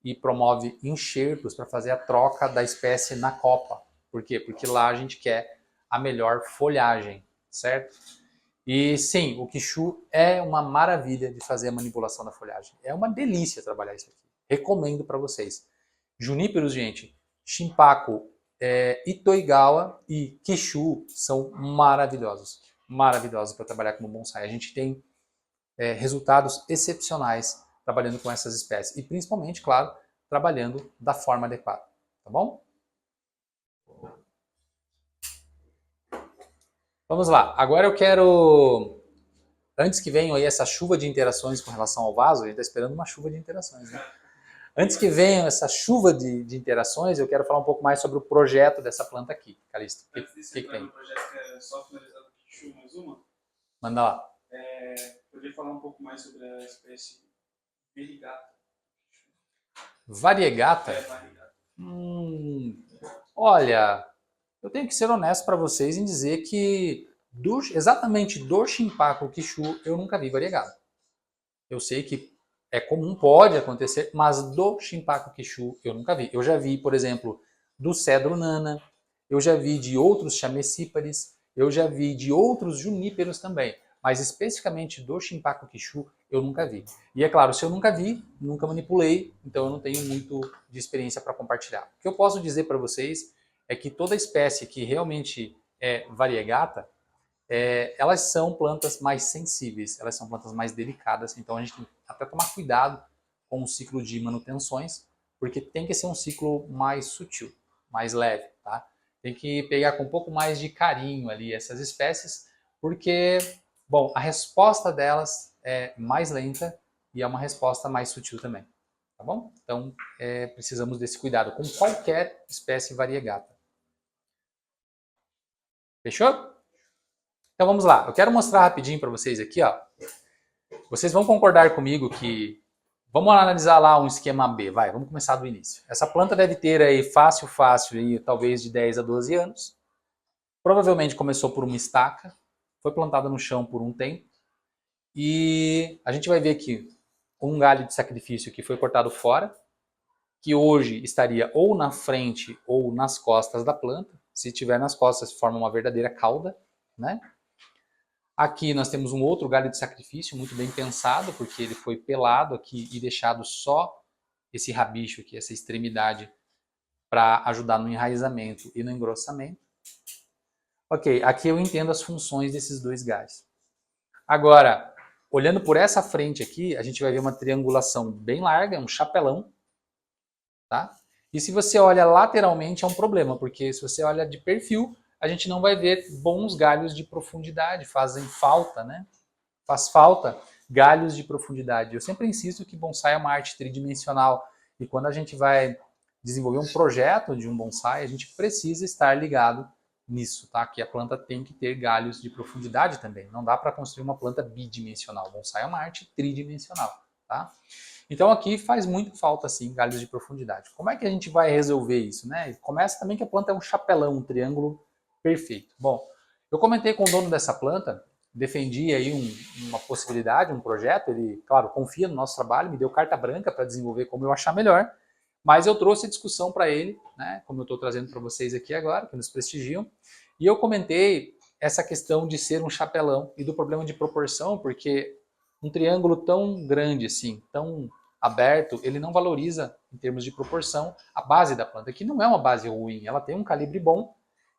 e promove enxertos para fazer a troca da espécie na copa. Por quê? Porque lá a gente quer a melhor folhagem, certo? E sim, o quichu é uma maravilha de fazer a manipulação da folhagem. É uma delícia trabalhar isso aqui. Recomendo para vocês. Juníperos, gente, Shimpaku, Itoigawa e Quichu são maravilhosos. Maravilhosos para trabalhar como bonsai. A gente tem resultados excepcionais trabalhando com essas espécies. E principalmente, claro, trabalhando da forma adequada. Tá bom? Vamos lá. Agora eu quero, antes que venha aí essa chuva de interações com relação ao vaso, a gente está esperando uma chuva de interações, né? Antes que venha essa chuva de interações, eu quero falar um pouco mais sobre o projeto dessa planta aqui. Calixto, o que tem? Um projeto que é só finalizado com Quichu, mais uma. Manda lá. Poderia falar um pouco mais sobre a espécie variegata? Variegata? Variegata. Olha, eu tenho que ser honesto para vocês em dizer que exatamente do Shimpaku Quichu eu nunca vi variegata. Eu sei que é comum, pode acontecer, mas do Shimpaku Quichu eu nunca vi. Eu já vi, por exemplo, do Cedro Nana, eu já vi de outros chamecípares, eu já vi de outros juníperos também, mas especificamente do Shimpaku Quichu eu nunca vi. E é claro, se eu nunca vi, nunca manipulei, então eu não tenho muito de experiência para compartilhar. O que eu posso dizer para vocês é que toda espécie que realmente é variegata, elas são plantas mais sensíveis, elas são plantas mais delicadas, então a gente tem que até tomar cuidado com o ciclo de manutenções, porque tem que ser um ciclo mais sutil, mais leve, tá? Tem que pegar com um pouco mais de carinho ali essas espécies, porque, bom, a resposta delas é mais lenta e é uma resposta mais sutil também, tá bom? Então, precisamos desse cuidado com qualquer espécie variegata. Fechou? Então vamos lá, eu quero mostrar rapidinho para vocês aqui, ó. Vocês vão concordar comigo que Vamos analisar lá um esquema B, vamos começar do início. Essa planta deve ter aí fácil, aí, talvez de 10 a 12 anos. Provavelmente começou por uma estaca, foi plantada no chão por um tempo. E a gente vai ver aqui um galho de sacrifício que foi cortado fora, que hoje estaria ou na frente ou nas costas da planta. Se tiver nas costas, forma uma verdadeira cauda, né? Aqui nós temos um outro galho de sacrifício, muito bem pensado, porque ele foi pelado aqui e deixado só esse rabicho aqui, essa extremidade, para ajudar no enraizamento e no engrossamento. Ok, aqui eu entendo as funções desses dois galhos. Agora, olhando por essa frente aqui, a gente vai ver uma triangulação bem larga, um chapelão, tá? E se você olha lateralmente é um problema, porque se você olha de perfil, a gente não vai ver bons galhos de profundidade, fazem falta, né? Faz falta galhos de profundidade. Eu sempre insisto que bonsai é uma arte tridimensional e quando a gente vai desenvolver um projeto de um bonsai, a gente precisa estar ligado nisso, tá? Que a planta tem que ter galhos de profundidade também. Não dá para construir uma planta bidimensional. Bonsai é uma arte tridimensional, tá? Então aqui faz muito falta, sim, galhos de profundidade. Como é que a gente vai resolver isso, né? Começa também que a planta é um chapelão, um triângulo perfeito. Bom, eu comentei com o dono dessa planta, defendi aí uma possibilidade, um projeto, ele, claro, confia no nosso trabalho, me deu carta branca para desenvolver como eu achar melhor, mas eu trouxe a discussão para ele, né, como eu estou trazendo para vocês aqui agora, que nos prestigiam, e eu comentei essa questão de ser um chapelão e do problema de proporção, porque um triângulo tão grande assim, tão aberto, ele não valoriza, em termos de proporção, a base da planta, que não é uma base ruim, ela tem um calibre bom,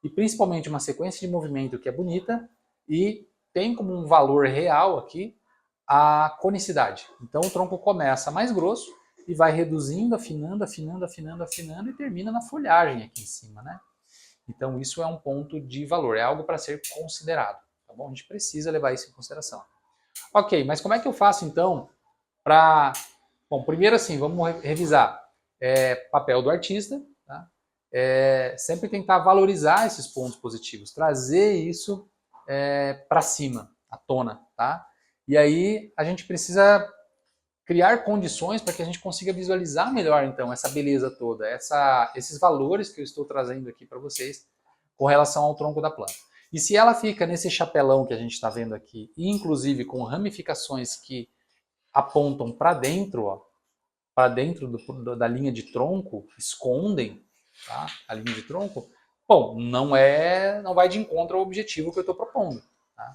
e principalmente uma sequência de movimento que é bonita, e tem como um valor real aqui a conicidade. Então o tronco começa mais grosso e vai reduzindo, afinando, afinando, afinando, afinando e termina na folhagem aqui em cima, né? Então isso é um ponto de valor, é algo para ser considerado, tá bom? A gente precisa levar isso em consideração. Ok, mas como é que eu faço então para... Bom, primeiro assim, vamos revisar. Papel do artista, tá? Sempre tentar valorizar esses pontos positivos, trazer isso para cima, à tona, tá? E aí a gente precisa criar condições para que a gente consiga visualizar melhor, então, essa beleza toda, esses valores que eu estou trazendo aqui para vocês com relação ao tronco da planta. E se ela fica nesse chapelão que a gente está vendo aqui, inclusive com ramificações que apontam para dentro, ó, para dentro da linha de tronco, escondem, tá, a linha de tronco, bom, não vai de encontro ao objetivo que eu estou propondo. Tá?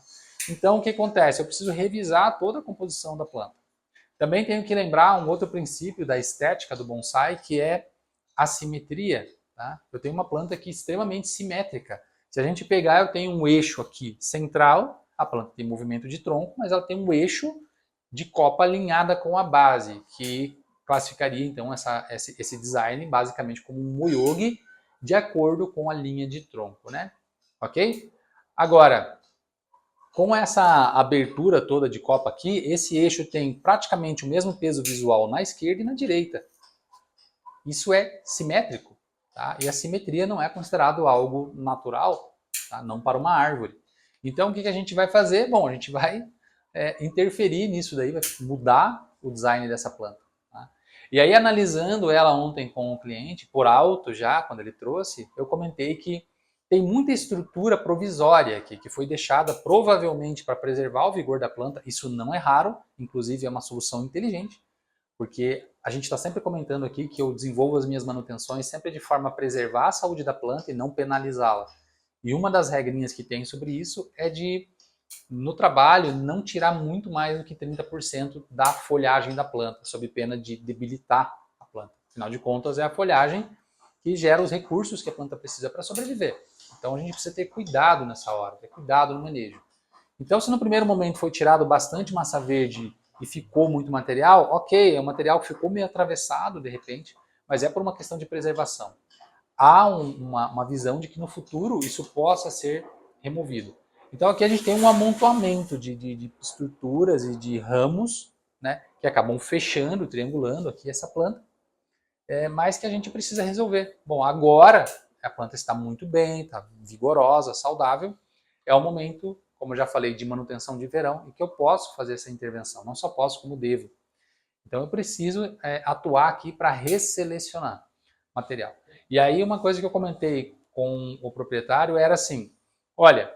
Então, o que acontece? Eu preciso revisar toda a composição da planta. Também tenho que lembrar um outro princípio da estética do bonsai, que é a simetria. Tá? Eu tenho uma planta aqui extremamente simétrica. Se a gente pegar, eu tenho um eixo aqui central, a planta tem movimento de tronco, mas ela tem um eixo de copa alinhada com a base, que classificaria então esse design basicamente como um moyogi de acordo com a linha de tronco, né? Ok? Agora, com essa abertura toda de copa aqui, esse eixo tem praticamente o mesmo peso visual na esquerda e na direita. Isso é simétrico, tá? E a simetria não é considerado algo natural, tá? Não para uma árvore. Então o que a gente vai fazer? Bom, a gente vai interferir nisso daí, vai mudar o design dessa planta. Tá? E aí, analisando ela ontem com o cliente, por alto já, quando ele trouxe, eu comentei que tem muita estrutura provisória aqui, que foi deixada provavelmente para preservar o vigor da planta. Isso não é raro, inclusive é uma solução inteligente, porque a gente está sempre comentando aqui que eu desenvolvo as minhas manutenções sempre de forma a preservar a saúde da planta e não penalizá-la. E uma das regrinhas que tem sobre isso é de, no trabalho, não tirar muito mais do que 30% da folhagem da planta, sob pena de debilitar a planta. Afinal de contas, é a folhagem que gera os recursos que a planta precisa para sobreviver. Então a gente precisa ter cuidado nessa hora, ter cuidado no manejo. Então, se no primeiro momento foi tirado bastante massa verde e ficou muito material, ok, é um material que ficou meio atravessado de repente, mas é por uma questão de preservação. Há uma visão de que no futuro isso possa ser removido. Então aqui a gente tem um amontoamento de estruturas e de ramos, né, que acabam fechando, triangulando aqui essa planta, mas que a gente precisa resolver. Bom, agora a planta está muito bem, está vigorosa, saudável, é o momento, como eu já falei, de manutenção de verão, e que eu posso fazer essa intervenção, não só posso, como devo. Então eu preciso atuar aqui para resselecionar material. E aí uma coisa que eu comentei com o proprietário era assim, olha,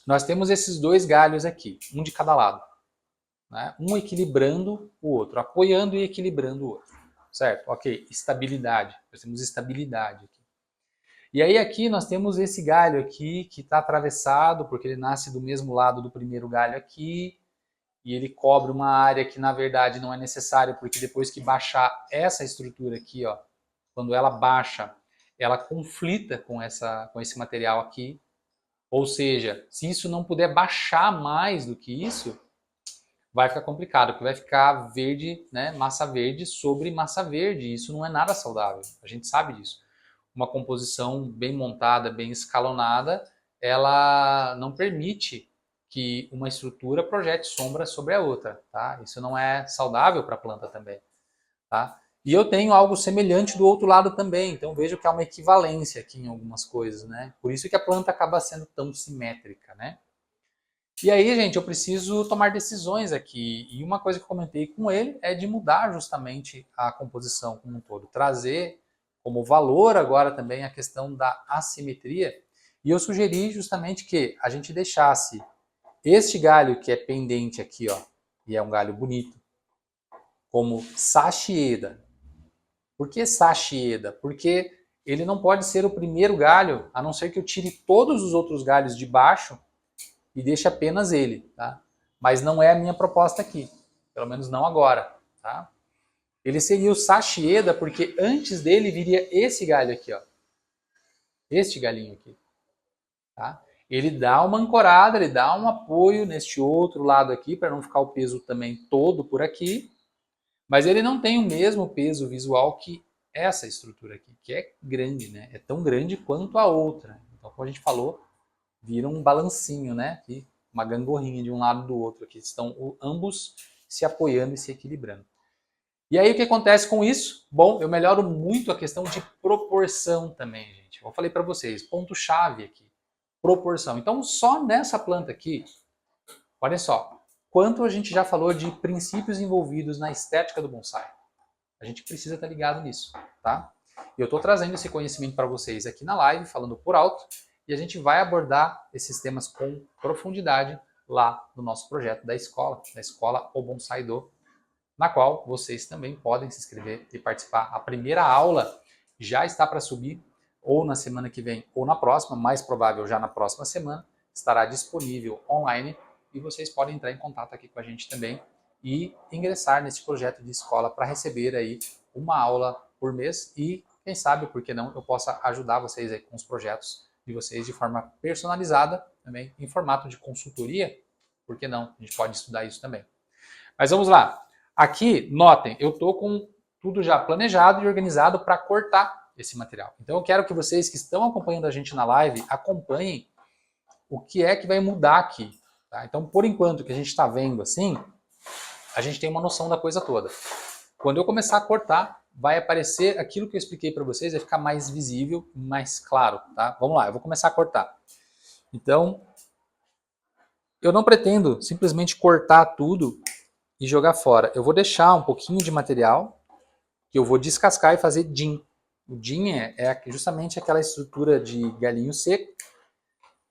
nós temos esses 2 galhos aqui, um de cada lado, né? Um equilibrando o outro, apoiando e equilibrando o outro, certo? Ok, estabilidade, nós temos estabilidade aqui. E aí aqui nós temos esse galho aqui que está atravessado, porque ele nasce do mesmo lado do primeiro galho aqui, e ele cobre uma área que na verdade não é necessária, porque depois que baixar essa estrutura aqui, ó, quando ela baixa, ela conflita com esse material aqui. Ou seja, se isso não puder baixar mais do que isso, vai ficar complicado, porque vai ficar verde, né, massa verde sobre massa verde, e isso não é nada saudável, a gente sabe disso. Uma composição bem montada, bem escalonada, ela não permite que uma estrutura projete sombra sobre a outra, tá? Isso não é saudável para a planta também, tá? E eu tenho algo semelhante do outro lado também, então vejo que há uma equivalência aqui em algumas coisas, né? Por isso que a planta acaba sendo tão simétrica, né? E aí, gente, eu preciso tomar decisões aqui. E uma coisa que eu comentei com ele é de mudar justamente a composição como um todo, trazer como valor agora também a questão da assimetria. E eu sugeri justamente que a gente deixasse este galho que é pendente aqui, ó, e é um galho bonito, como Sachieda. Por que Sachieda? Porque ele não pode ser o primeiro galho, a não ser que eu tire todos os outros galhos de baixo e deixe apenas ele, tá? Mas não é a minha proposta aqui, pelo menos não agora, tá? Ele seria o Sachieda porque antes dele viria esse galho aqui, ó. Este galinho aqui, tá? Ele dá uma ancorada, ele dá um apoio neste outro lado aqui para não ficar o peso também todo por aqui, mas ele não tem o mesmo peso visual que essa estrutura aqui, que é grande, né? É tão grande quanto a outra. Então, como a gente falou, vira um balancinho, né? Aqui, uma gangorrinha de um lado do outro aqui. Estão ambos se apoiando e se equilibrando. E aí o que acontece com isso? Bom, eu melhoro muito a questão de proporção também, gente. Eu falei para vocês, ponto-chave aqui, proporção. Então, só nessa planta aqui, olha só, quanto a gente já falou de princípios envolvidos na estética do bonsai. A gente precisa estar ligado nisso, tá? E eu estou trazendo esse conhecimento para vocês aqui na live, falando por alto, e a gente vai abordar esses temas com profundidade lá no nosso projeto da escola O Bonsai Do, na qual vocês também podem se inscrever e participar. A primeira aula já está para subir, ou na semana que vem, ou na próxima, mais provável já na próxima semana, estará disponível online e vocês podem entrar em contato aqui com a gente também e ingressar nesse projeto de escola para receber aí uma aula por mês e, quem sabe, por que não, eu possa ajudar vocês aí com os projetos de vocês de forma personalizada, também em formato de consultoria, por que não? A gente pode estudar isso também. Mas vamos lá. Aqui, notem, eu estou com tudo já planejado e organizado para cortar esse material. Então eu quero que vocês que estão acompanhando a gente na live acompanhem o que é que vai mudar aqui. Tá? Então, por enquanto que a gente está vendo assim, a gente tem uma noção da coisa toda. Quando eu começar a cortar, vai aparecer aquilo que eu expliquei para vocês, vai ficar mais visível, mais claro. Tá? Vamos lá, eu vou começar a cortar. Então, eu não pretendo simplesmente cortar tudo e jogar fora. Eu vou deixar um pouquinho de material que eu vou descascar e fazer DIN. O DIN é justamente aquela estrutura de galinho seco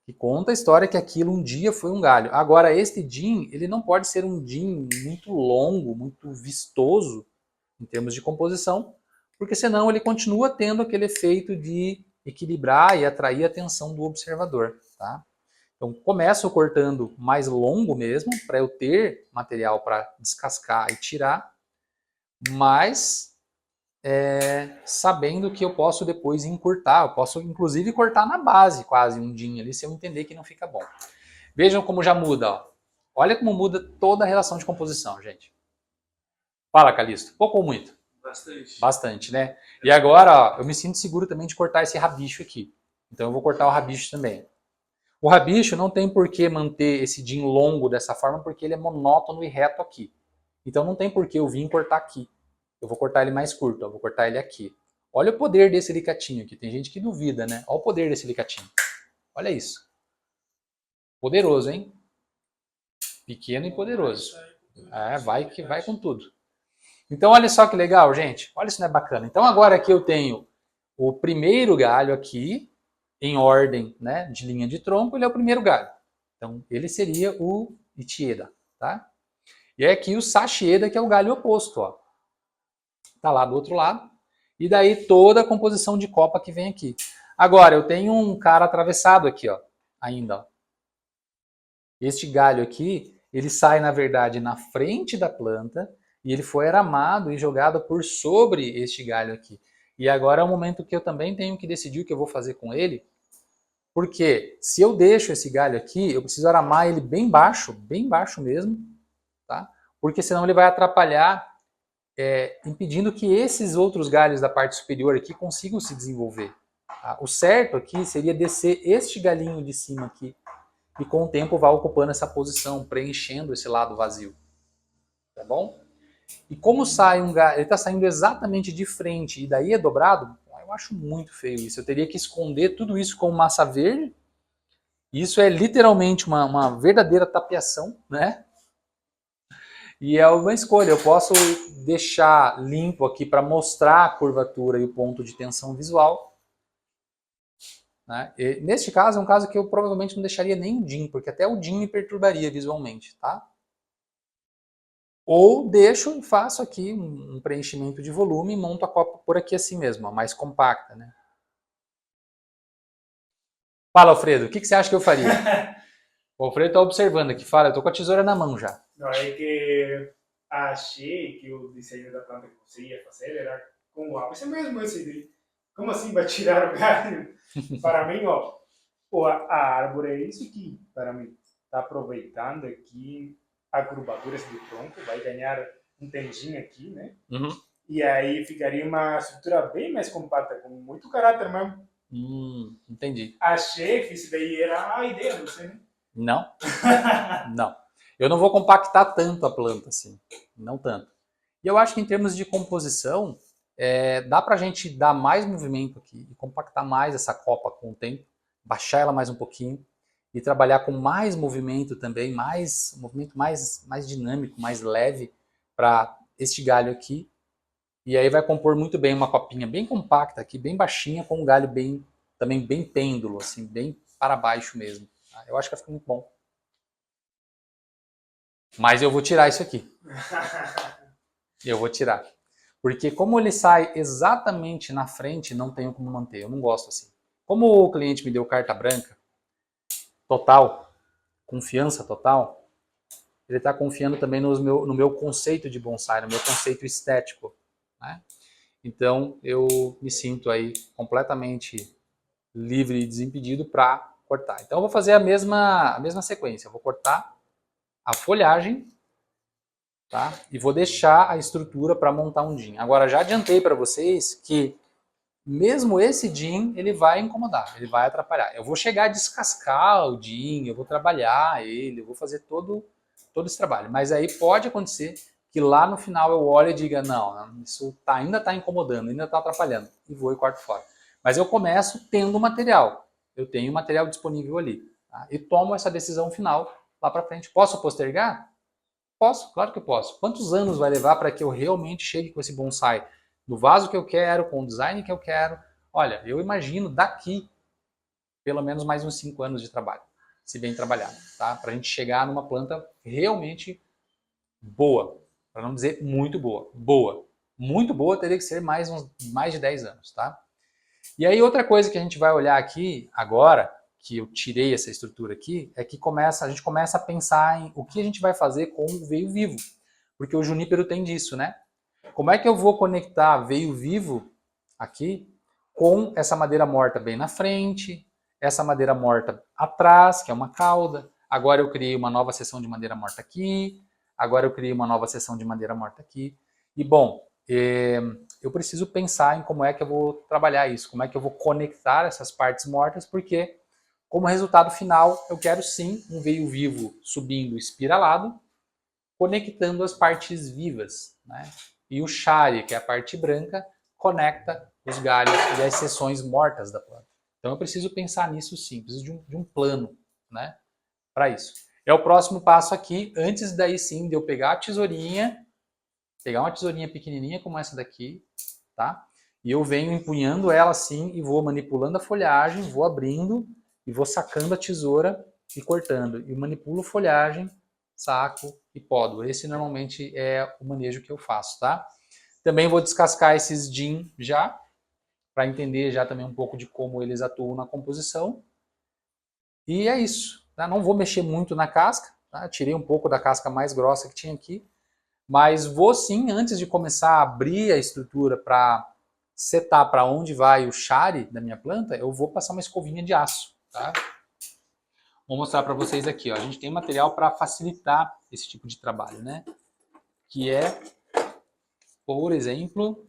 que conta a história que aquilo um dia foi um galho. Agora, este DIN, ele não pode ser um DIN muito longo, muito vistoso em termos de composição, porque senão ele continua tendo aquele efeito de equilibrar e atrair a atenção do observador. Tá? Então, começo cortando mais longo mesmo, para eu ter material para descascar e tirar, mas sabendo que eu posso depois encurtar, eu posso inclusive cortar na base quase um DIN ali, se eu entender que não fica bom. Vejam como já muda, ó. Olha como muda toda a relação de composição, gente. Fala, Calixto. Pouco ou muito? Bastante. Bastante, né? E agora, ó, eu me sinto seguro também de cortar esse rabicho aqui. Então eu vou cortar o rabicho também. O rabicho não tem por que manter esse DIN longo dessa forma, porque ele é monótono e reto aqui. Então não tem por que eu vir cortar aqui. Eu vou cortar ele mais curto, eu vou cortar ele aqui. Olha o poder desse alicatinho aqui. Tem gente que duvida, né? Olha o poder desse alicatinho. Olha isso. Poderoso, hein? Pequeno e poderoso. Vai que vai com tudo. Então olha só que legal, gente. Olha isso, não é bacana. Então agora aqui eu tenho o primeiro galho aqui, em ordem, né, de linha de tronco, ele é o primeiro galho. Então ele seria o Ichieda, tá? E é aqui o Sachieda, que é o galho oposto, ó. Tá lá do outro lado. E daí toda a composição de copa que vem aqui. Agora, eu tenho um cara atravessado aqui, ó, ainda, ó. Este galho aqui, ele sai, na verdade, na frente da planta e ele foi aramado e jogado por sobre este galho aqui. E agora é o momento que eu também tenho que decidir o que eu vou fazer com ele, porque se eu deixo esse galho aqui, eu preciso aramar ele bem baixo mesmo, tá? Porque senão ele vai atrapalhar, impedindo que esses outros galhos da parte superior aqui consigam se desenvolver. Tá? O certo aqui seria descer este galinho de cima aqui e com o tempo vai ocupando essa posição, preenchendo esse lado vazio. Tá bom? E como sai um galho, ele está saindo exatamente de frente e daí é dobrado, eu acho muito feio isso. Eu teria que esconder tudo isso com massa verde. Isso é literalmente uma verdadeira tapeação, né? E é uma escolha. Eu posso deixar limpo aqui para mostrar a curvatura e o ponto de tensão visual. Né? E, neste caso, é um caso que eu provavelmente não deixaria nem o DIN, porque até o DIN me perturbaria visualmente. Tá? Ou deixo e faço aqui um preenchimento de volume e monto a copa por aqui assim mesmo, ó, mais compacta. Né? Fala, Alfredo, o que você acha que eu faria? O Alfredo está observando aqui. Fala, eu estou com a tesoura na mão já. Não, é que achei que o desenho da planta que você ia fazer era com o ápice mesmo esse de como assim vai tirar o galho? Para mim, a árvore é isso aqui, para mim. Está aproveitando aqui a curvatura do tronco, vai ganhar um tendinho aqui, né? Uhum. E aí ficaria uma estrutura bem mais compacta, com muito caráter mesmo. Entendi. Achei que isso daí era a ideia de você, né? Não, não. Eu não vou compactar tanto a planta assim, não tanto. E eu acho que em termos de composição, dá pra gente dar mais movimento aqui e compactar mais essa copa com o tempo, baixar ela mais um pouquinho e trabalhar com mais movimento também, um movimento mais dinâmico, mais leve para este galho aqui. E aí vai compor muito bem uma copinha bem compacta aqui, bem baixinha, com um galho também bem pêndulo, assim, bem para baixo mesmo. Eu acho que vai ficar muito bom. Mas eu vou tirar isso aqui. Eu vou tirar. Porque como ele sai exatamente na frente, não tenho como manter. Eu não gosto assim. Como o cliente me deu carta branca, total, confiança total, ele está confiando também no meu conceito de bonsai, no meu conceito estético. Né? Então eu me sinto aí completamente livre e desimpedido para cortar. Então eu vou fazer a mesma sequência. Eu vou cortar a folhagem, tá? E vou deixar a estrutura para montar um DIN. Agora já adiantei para vocês que mesmo esse DIN ele vai incomodar, ele vai atrapalhar. Eu vou chegar a descascar o DIN, eu vou trabalhar ele, eu vou fazer todo esse trabalho. Mas aí pode acontecer que lá no final eu olhe e diga, não, isso ainda está incomodando, ainda está atrapalhando, e vou e corto fora. Mas eu começo tendo material, eu tenho material disponível ali, tá? E tomo essa decisão final lá para frente. Posso postergar? Posso, claro que eu posso. Quantos anos vai levar para que eu realmente chegue com esse bonsai no vaso que eu quero, com o design que eu quero? Olha, eu imagino daqui pelo menos mais uns 5 anos de trabalho, se bem trabalhado, tá? Para a gente chegar numa planta realmente boa, para não dizer muito boa. Boa. Muito boa teria que ser mais de 10 anos, tá? E aí outra coisa que a gente vai olhar aqui agora, que eu tirei essa estrutura aqui, é que a gente começa a pensar em o que a gente vai fazer com o veio vivo. Porque o junípero tem disso, né? Como é que eu vou conectar veio vivo aqui com essa madeira morta bem na frente, essa madeira morta atrás, que é uma cauda. Agora eu criei uma nova seção de madeira morta aqui. Agora eu criei uma nova seção de madeira morta aqui. E bom, eu preciso pensar em como é que eu vou trabalhar isso, como é que eu vou conectar essas partes mortas, porque como resultado final eu quero sim um veio vivo subindo espiralado, conectando as partes vivas, né? E o shari, que é a parte branca, conecta os galhos e as seções mortas da planta. Então eu preciso pensar nisso sim, preciso de um plano, né, para isso. É o próximo passo aqui, antes daí sim de eu pegar a tesourinha, pegar uma tesourinha pequenininha como essa daqui, tá? E eu venho empunhando ela assim e vou manipulando a folhagem, vou abrindo e vou sacando a tesoura e cortando. E manipulo folhagem, saco e podo. Esse normalmente é o manejo que eu faço, tá? Também vou descascar esses DIN já, para entender já também um pouco de como eles atuam na composição. E é isso. Tá? Não vou mexer muito na casca, tá? Tirei um pouco da casca mais grossa que tinha aqui, mas vou sim, antes de começar a abrir a estrutura para setar para onde vai o chare da minha planta, eu vou passar uma escovinha de aço. Tá? Vou mostrar para vocês aqui. Ó. A gente tem material para facilitar esse tipo de trabalho, né? Que é, por exemplo,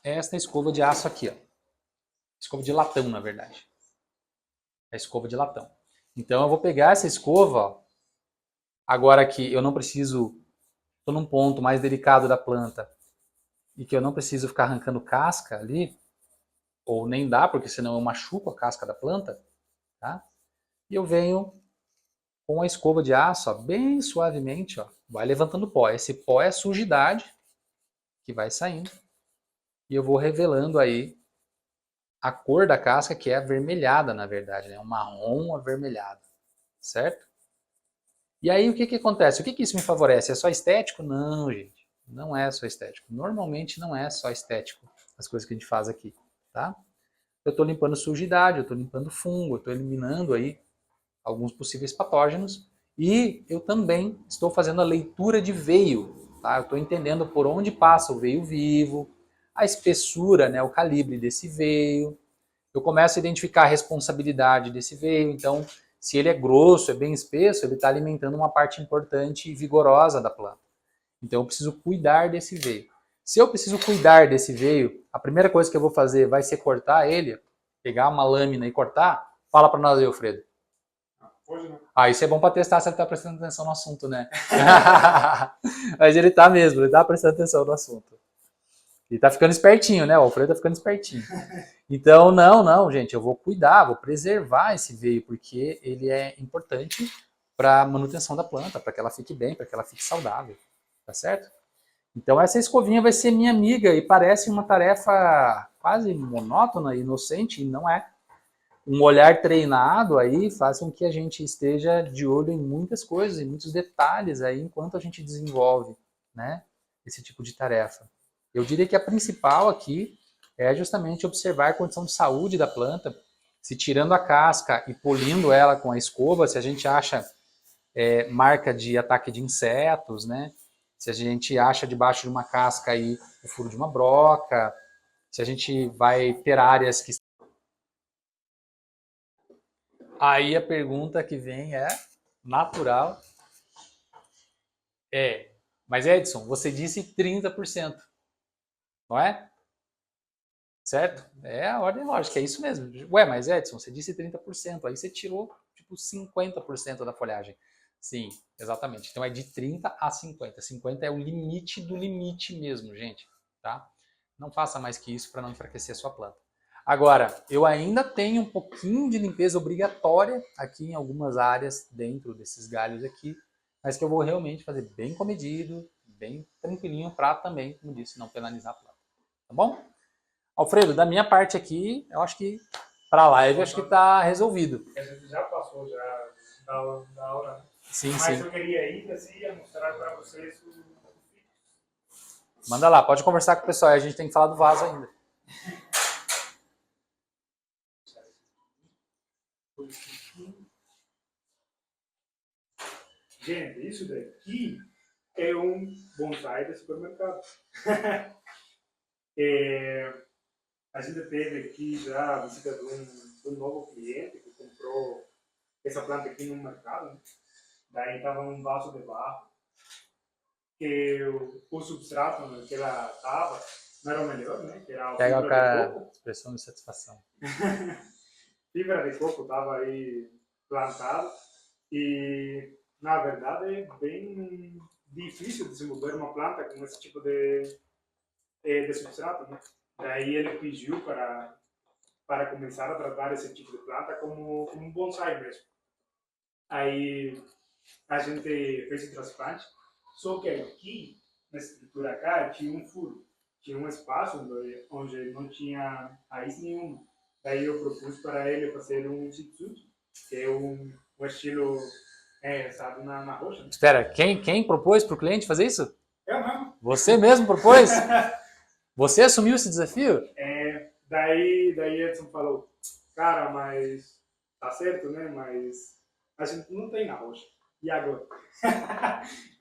esta escova de aço aqui. Ó. Escova de latão, na verdade. É a escova de latão. Então eu vou pegar essa escova, ó, agora que eu não preciso, estou num ponto mais delicado da planta e que eu não preciso ficar arrancando casca ali, ou nem dá, porque senão eu machuco a casca da planta, tá? E eu venho com a escova de aço, ó, bem suavemente, ó, vai levantando pó. Esse pó é sujidade que vai saindo e eu vou revelando aí a cor da casca, que é avermelhada, na verdade, né? Um marrom avermelhado, certo? E aí o que que acontece? O que que isso me favorece? É só estético? Não, gente. Não é só estético. Normalmente não é só estético as coisas que a gente faz aqui, tá? Eu estou limpando sujidade, eu estou limpando fungo, eu estou eliminando aí alguns possíveis patógenos e eu também estou fazendo a leitura de veio, tá? Eu estou entendendo por onde passa o veio vivo, a espessura, né, o calibre desse veio. Eu começo a identificar a responsabilidade desse veio, então se ele é grosso, é bem espesso, ele está alimentando uma parte importante e vigorosa da planta. Então eu preciso cuidar desse veio. Se eu preciso cuidar desse veio, a primeira coisa que eu vou fazer vai ser cortar ele, pegar uma lâmina e cortar. Fala para nós aí, Alfredo. Hoje não. Ah, isso é bom para testar se ele está prestando atenção no assunto, né? Mas ele está mesmo, ele está prestando atenção no assunto. Ele está ficando espertinho, né? O Alfredo está ficando espertinho. Então, não, gente, eu vou cuidar, vou preservar esse veio, porque ele é importante para a manutenção da planta, para que ela fique bem, para que ela fique saudável, tá certo? Então essa escovinha vai ser minha amiga e parece uma tarefa quase monótona e inocente, e não é. Um olhar treinado aí faz com que a gente esteja de olho em muitas coisas, em muitos detalhes aí enquanto a gente desenvolve, né, esse tipo de tarefa. Eu diria que a principal aqui é justamente observar a condição de saúde da planta, se tirando a casca e polindo ela com a escova, se a gente acha marca de ataque de insetos, né? Se a gente acha debaixo de uma casca aí o furo de uma broca, se a gente vai ter áreas que... Aí a pergunta que vem é natural. Mas Edson, você disse 30%, não é? Certo? É a ordem lógica, é isso mesmo. Ué, mas Edson, você disse 30%, aí você tirou tipo 50% da folhagem. Sim, exatamente. Então é de 30 a 50. 50 é o limite do limite mesmo, gente, tá? Não faça mais que isso para não enfraquecer a sua planta. Agora, eu ainda tenho um pouquinho de limpeza obrigatória aqui em algumas áreas dentro desses galhos aqui, mas que eu vou realmente fazer bem comedido, bem tranquilinho para também, como disse, não penalizar a planta. Tá bom? Alfredo, da minha parte aqui, eu acho que para a live acho que está resolvido. A gente já passou já da hora, né? Sim, Mas sim. eu queria ainda assim mostrar para vocês o... Manda lá, pode conversar com o pessoal, a gente tem que falar do vaso ainda. Gente, isso daqui é um bonsai de supermercado. A gente teve aqui já a visita de um novo cliente que comprou essa planta aqui no mercado. Né? Daí estava um vaso de barro, que o substrato né, que ela estava não era o melhor, né? Que era a Pega fibra de a coco. expressão de satisfação. Fibra de coco estava aí plantada e, na verdade, é bem difícil desenvolver uma planta com esse tipo de substrato, né? Daí ele pediu para começar a tratar esse tipo de planta como um bonsai mesmo. Aí a gente fez o transplante, só que aqui, na estrutura cá, tinha um furo, tinha um espaço onde não tinha raiz nenhuma. Daí eu propus para ele fazer um Shih-Tzu, que é um estilo sabe, na roxa. Espera, quem propôs para o cliente fazer isso? Eu mesmo. Você mesmo propôs? Você assumiu esse desafio? Daí Edson falou, cara, mas tá certo, né? Mas a gente não tem na roxa. E agora?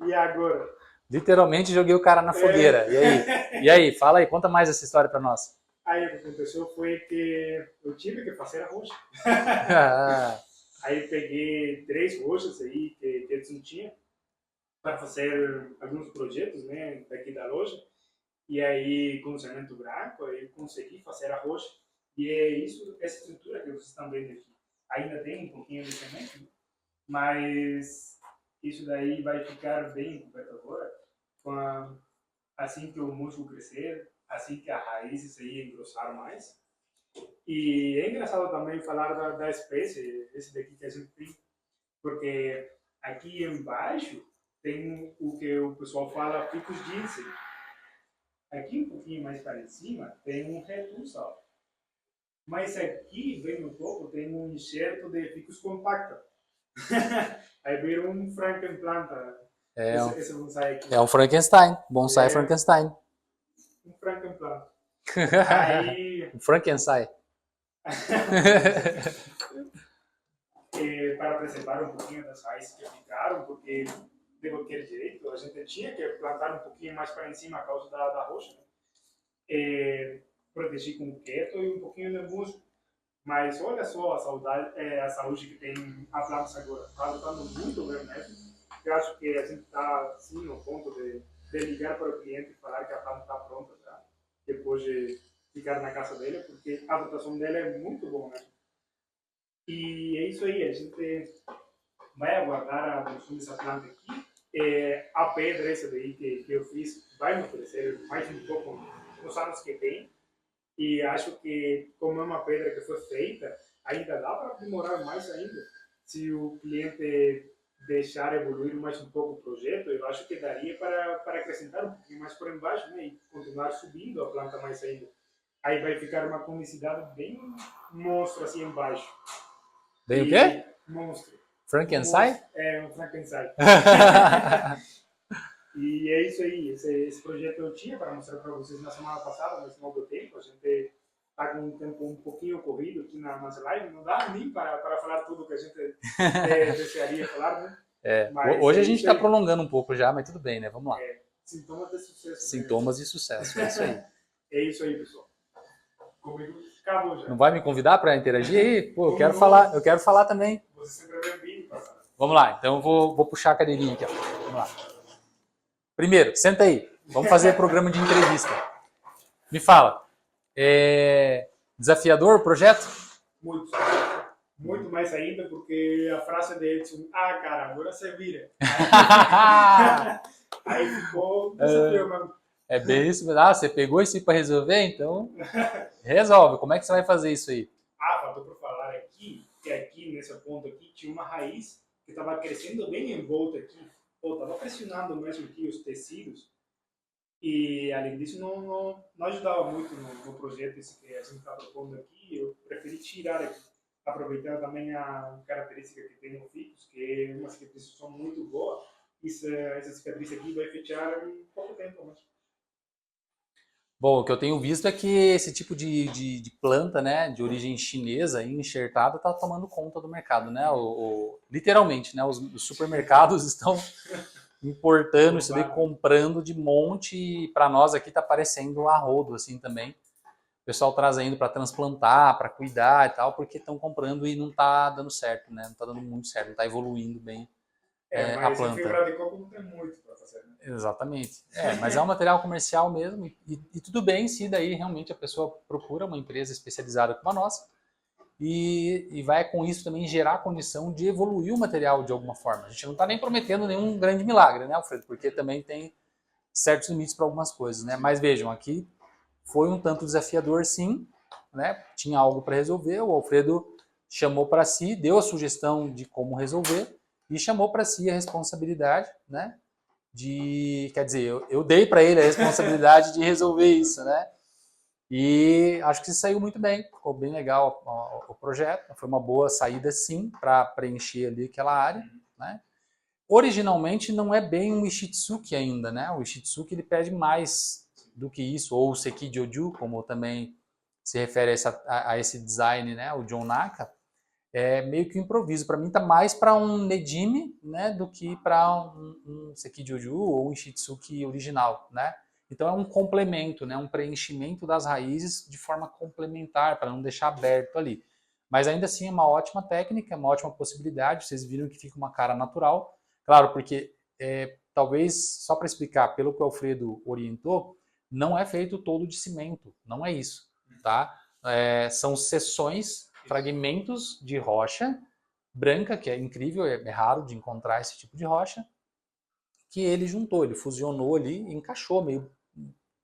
E agora? Literalmente joguei o cara na fogueira. E aí? E aí? Fala aí, conta mais essa história para nós. Aí o que aconteceu foi que eu tive que fazer a roxa. Aí peguei 3 roxas aí que Edson tinha para fazer alguns projetos, né, daqui da loja. E aí, com o cimento branco, eu consegui fazer a roxa. E é isso, essa estrutura que vocês estão vendo aqui. Ainda tem um pouquinho de cimento, mas isso daí vai ficar bem coberto agora. Assim que o músculo crescer, assim que as raízes aí engrossar mais. E é engraçado também falar da espécie, esse daqui que a gente tem, porque aqui embaixo tem o que o pessoal fala ficus ginseng. Aqui um pouquinho mais para cima tem um retursal. Mas aqui, bem no topo, tem um enxerto de ficus compacta. Aí vira um Frankenplanta. Esse bonsai aqui. É um Frankenstein, bonsai Frankenstein. Um Frankenplanta. Um Frankenstein. Para preservar um pouquinho das raízes que ficaram, porque de qualquer jeito a gente tinha que plantar um pouquinho mais para cima a causa da roxa, né? Proteger com o quieto e um pouquinho de musgo. Mas olha só a saúde que tem a planta agora. Está lutando muito bem mesmo. Eu acho que a gente está sim no ponto de ligar para o cliente e falar que a planta está pronta já, depois de ficar na casa dele, porque a rotação dela é muito boa mesmo. E é isso aí, a gente vai aguardar a evolução dessa planta aqui. A pedra essa daí que eu fiz vai me oferecer mais um pouco nos anos que vem. E acho que, como é uma pedra que foi feita, ainda dá para aprimorar mais ainda. Se o cliente deixar evoluir mais um pouco o projeto, eu acho que daria para acrescentar um pouquinho mais por embaixo, né? E continuar subindo a planta mais ainda. Aí vai ficar uma comicidade bem monstro assim embaixo. Bem o quê? Monstro. Frankenstein? É, um Frankenstein. E é isso aí, esse projeto eu tinha para mostrar para vocês na semana passada, mas não deu tempo. A gente está com um tempo um pouquinho corrido aqui nas lives, não dá nem para falar tudo que a gente desejaria falar, né? Mas hoje a gente está prolongando um pouco já, mas tudo bem, né? Vamos lá. Sintomas de sucesso. Sintomas de sucesso, é isso aí. É isso aí, pessoal. Comigo acabou já. Não vai me convidar para interagir aí? Pô, eu quero falar também. Você sempre é bem-vindo, passado. Vamos lá, então eu vou puxar a cadeirinha aqui, ó. Vamos lá. Primeiro, senta aí. Vamos fazer programa de entrevista. Me fala, desafiador o projeto? Muito. Muito mais ainda, porque a frase de Edson, cara, agora você vira. Aí ficou desafio mesmo. É bem isso. Você pegou isso aí para resolver? Então, resolve. Como é que você vai fazer isso aí? Faltou para falar aqui, que aqui, nesse ponto aqui, tinha uma raiz que estava crescendo bem em volta aqui. Estava pressionando mesmo aqui os tecidos. E, além disso, não ajudava muito no projeto esse que a gente está propondo aqui. Eu preferi tirar aqui, aproveitando também a característica que tem no ficus, que é uma cicatrização muito boa. Essa cicatriz aqui vai fechar em pouco tempo mesmo. Bom, o que eu tenho visto é que esse tipo de planta, né, de origem chinesa, enxertada, está tomando conta do mercado, né? Literalmente, né? Os supermercados estão importando isso daí, comprando de monte, e para nós aqui está parecendo a rodo, assim, também. O pessoal trazendo para transplantar, para cuidar e tal, porque estão comprando e não está dando certo, né? Não está dando muito certo, não está evoluindo bem a Mas planta. fibra de coco não tem muito para fazer, né? Exatamente. Mas é um material comercial mesmo e tudo bem se daí realmente a pessoa procura uma empresa especializada como a nossa e vai com isso também gerar a condição de evoluir o material de alguma forma. A gente não está nem prometendo nenhum grande milagre, né, Alfredo? Porque também tem certos limites para algumas coisas, né? Mas vejam, aqui foi um tanto desafiador, sim, né? Tinha algo para resolver, o Alfredo chamou para si, deu a sugestão de como resolver e chamou para si a responsabilidade, né? Quer dizer, eu dei para ele a responsabilidade de resolver isso, né? E acho que saiu muito bem, ficou bem legal o projeto, foi uma boa saída sim para preencher ali aquela área, né? Originalmente não é bem um Ishitsuki ainda, né? O Ishitsuki ele pede mais do que isso, ou o Seki Joju, como também se refere a esse design, né? O John Naka, é meio que um improviso. Para mim tá mais para um Nejime, né? Do que para um Seki Joju ou um Ishitsuki original, né? Então é um complemento, né? Um preenchimento das raízes de forma complementar, para não deixar aberto ali. Mas ainda assim é uma ótima técnica, é uma ótima possibilidade. Vocês viram que fica uma cara natural. Claro, porque talvez, só para explicar, pelo que o Alfredo orientou, não é feito todo de cimento, não é isso, tá? São seções, fragmentos de rocha branca, que é incrível, é raro de encontrar esse tipo de rocha, que ele juntou, ele fusionou ali, encaixou, meio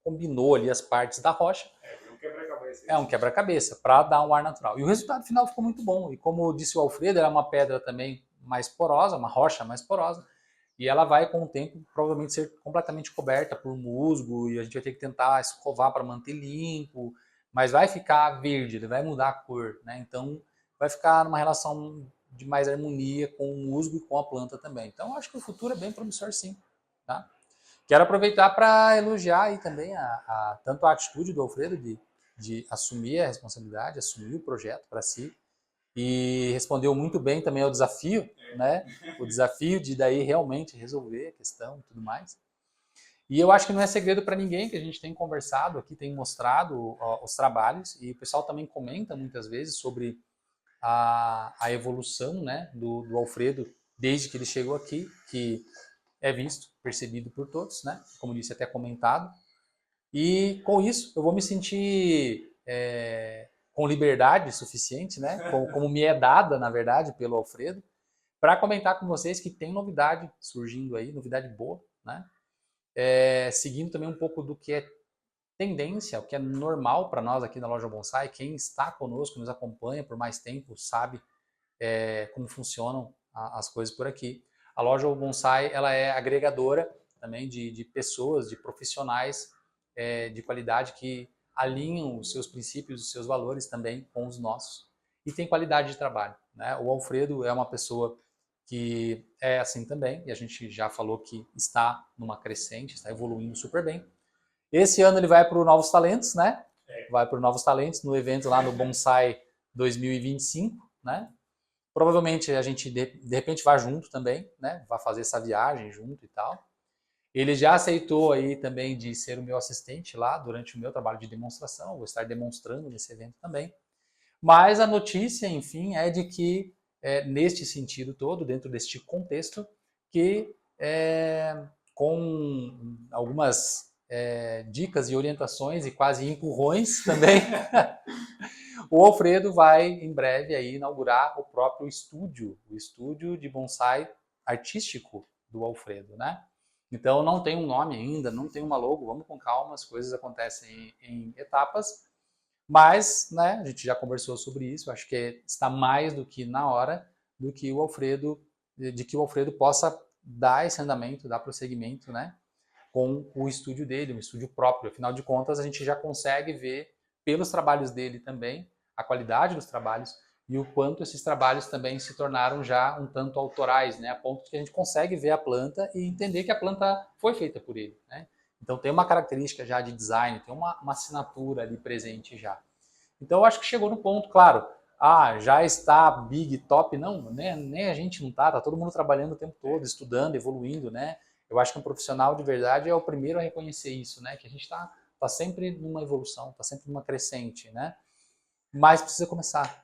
combinou ali as partes da rocha. É um quebra-cabeça. É um quebra-cabeça, para dar um ar natural. E o resultado final ficou muito bom. E como disse o Alfredo, era uma pedra também mais porosa, uma rocha mais porosa, e ela vai, com o tempo, provavelmente ser completamente coberta por musgo, e a gente vai ter que tentar escovar para manter limpo, mas vai ficar verde, ele vai mudar a cor, né? Então, vai ficar numa relação de mais harmonia com o musgo e com a planta também. Então, acho que o futuro é bem promissor, sim, tá? Quero aproveitar para elogiar aí também tanto a atitude do Alfredo de assumir a responsabilidade, assumir o projeto para si, e respondeu muito bem também ao desafio, né? O desafio de daí realmente resolver a questão e tudo mais. E eu acho que não é segredo para ninguém que a gente tem conversado aqui, tem mostrado os trabalhos, e o pessoal também comenta muitas vezes sobre a evolução, né, do Alfredo desde que ele chegou aqui, que é visto, percebido por todos, né? Como disse, até comentado. E com isso eu vou me sentir com liberdade suficiente, né? Como me é dada, na verdade, pelo Alfredo, para comentar com vocês que tem novidade surgindo aí, novidade boa, né? Seguindo também um pouco do que é tendência, o que é normal para nós aqui na Loja Bonsai. Quem está conosco, nos acompanha por mais tempo, sabe como funcionam as coisas por aqui. A Loja Bonsai, ela é agregadora também de pessoas, de profissionais de qualidade que alinham os seus princípios, os seus valores também com os nossos. E tem qualidade de trabalho, né? O Alfredo é uma pessoa que é assim também, e a gente já falou que está numa crescente, está evoluindo super bem. Esse ano ele vai para o Novos Talentos, né? Vai para o Novos Talentos no evento lá no Bonsai 2025, né? Provavelmente a gente de repente vai junto também, né? Vai fazer essa viagem junto e tal. Ele já aceitou aí também de ser o meu assistente lá durante o meu trabalho de demonstração. Vou estar demonstrando nesse evento também. Mas a notícia, enfim, é de que neste sentido todo, dentro deste contexto, que com algumas dicas e orientações e quase empurrões também, o Alfredo vai em breve aí inaugurar o próprio estúdio, o estúdio de bonsai artístico do Alfredo, né? Então não tem um nome ainda, não tem uma logo, vamos com calma, as coisas acontecem em etapas, mas, né, a gente já conversou sobre isso, acho que está mais do que na hora de que o Alfredo possa dar esse andamento, dar prosseguimento, né, com o estúdio dele, um estúdio próprio. Afinal de contas, a gente já consegue ver pelos trabalhos dele também a qualidade dos trabalhos e o quanto esses trabalhos também se tornaram já um tanto autorais, né, a ponto que a gente consegue ver a planta e entender que a planta foi feita por ele, né? Então tem uma característica já de design, tem uma assinatura ali presente já. Então eu acho que chegou no ponto, claro, já está big, top, não, né? Nem a gente não tá todo mundo trabalhando o tempo todo, estudando, evoluindo, né? Eu acho que um profissional de verdade é o primeiro a reconhecer isso, né? Que a gente tá sempre numa evolução, tá sempre numa crescente, né? Mas precisa começar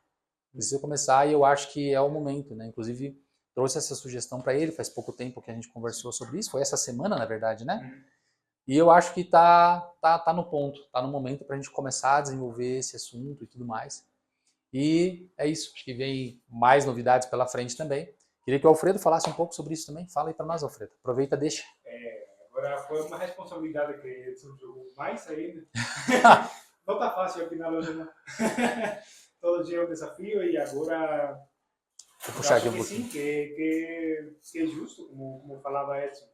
e eu acho que é o momento, né? Inclusive trouxe essa sugestão para ele, faz pouco tempo que a gente conversou sobre isso, foi essa semana, na verdade, né? E eu acho que tá no ponto, tá no momento para a gente começar a desenvolver esse assunto e tudo mais. E é isso, acho que vem mais novidades pela frente também. Queria que o Alfredo falasse um pouco sobre isso também. Fala aí para nós, Alfredo. Aproveita, deixa. Agora foi uma responsabilidade que surgiu mais ainda. Não tá fácil aqui na loja, não. Todo dia é um desafio e agora Vou Eu puxar aqui acho um que pouquinho. sim, que é justo, como falava Edson.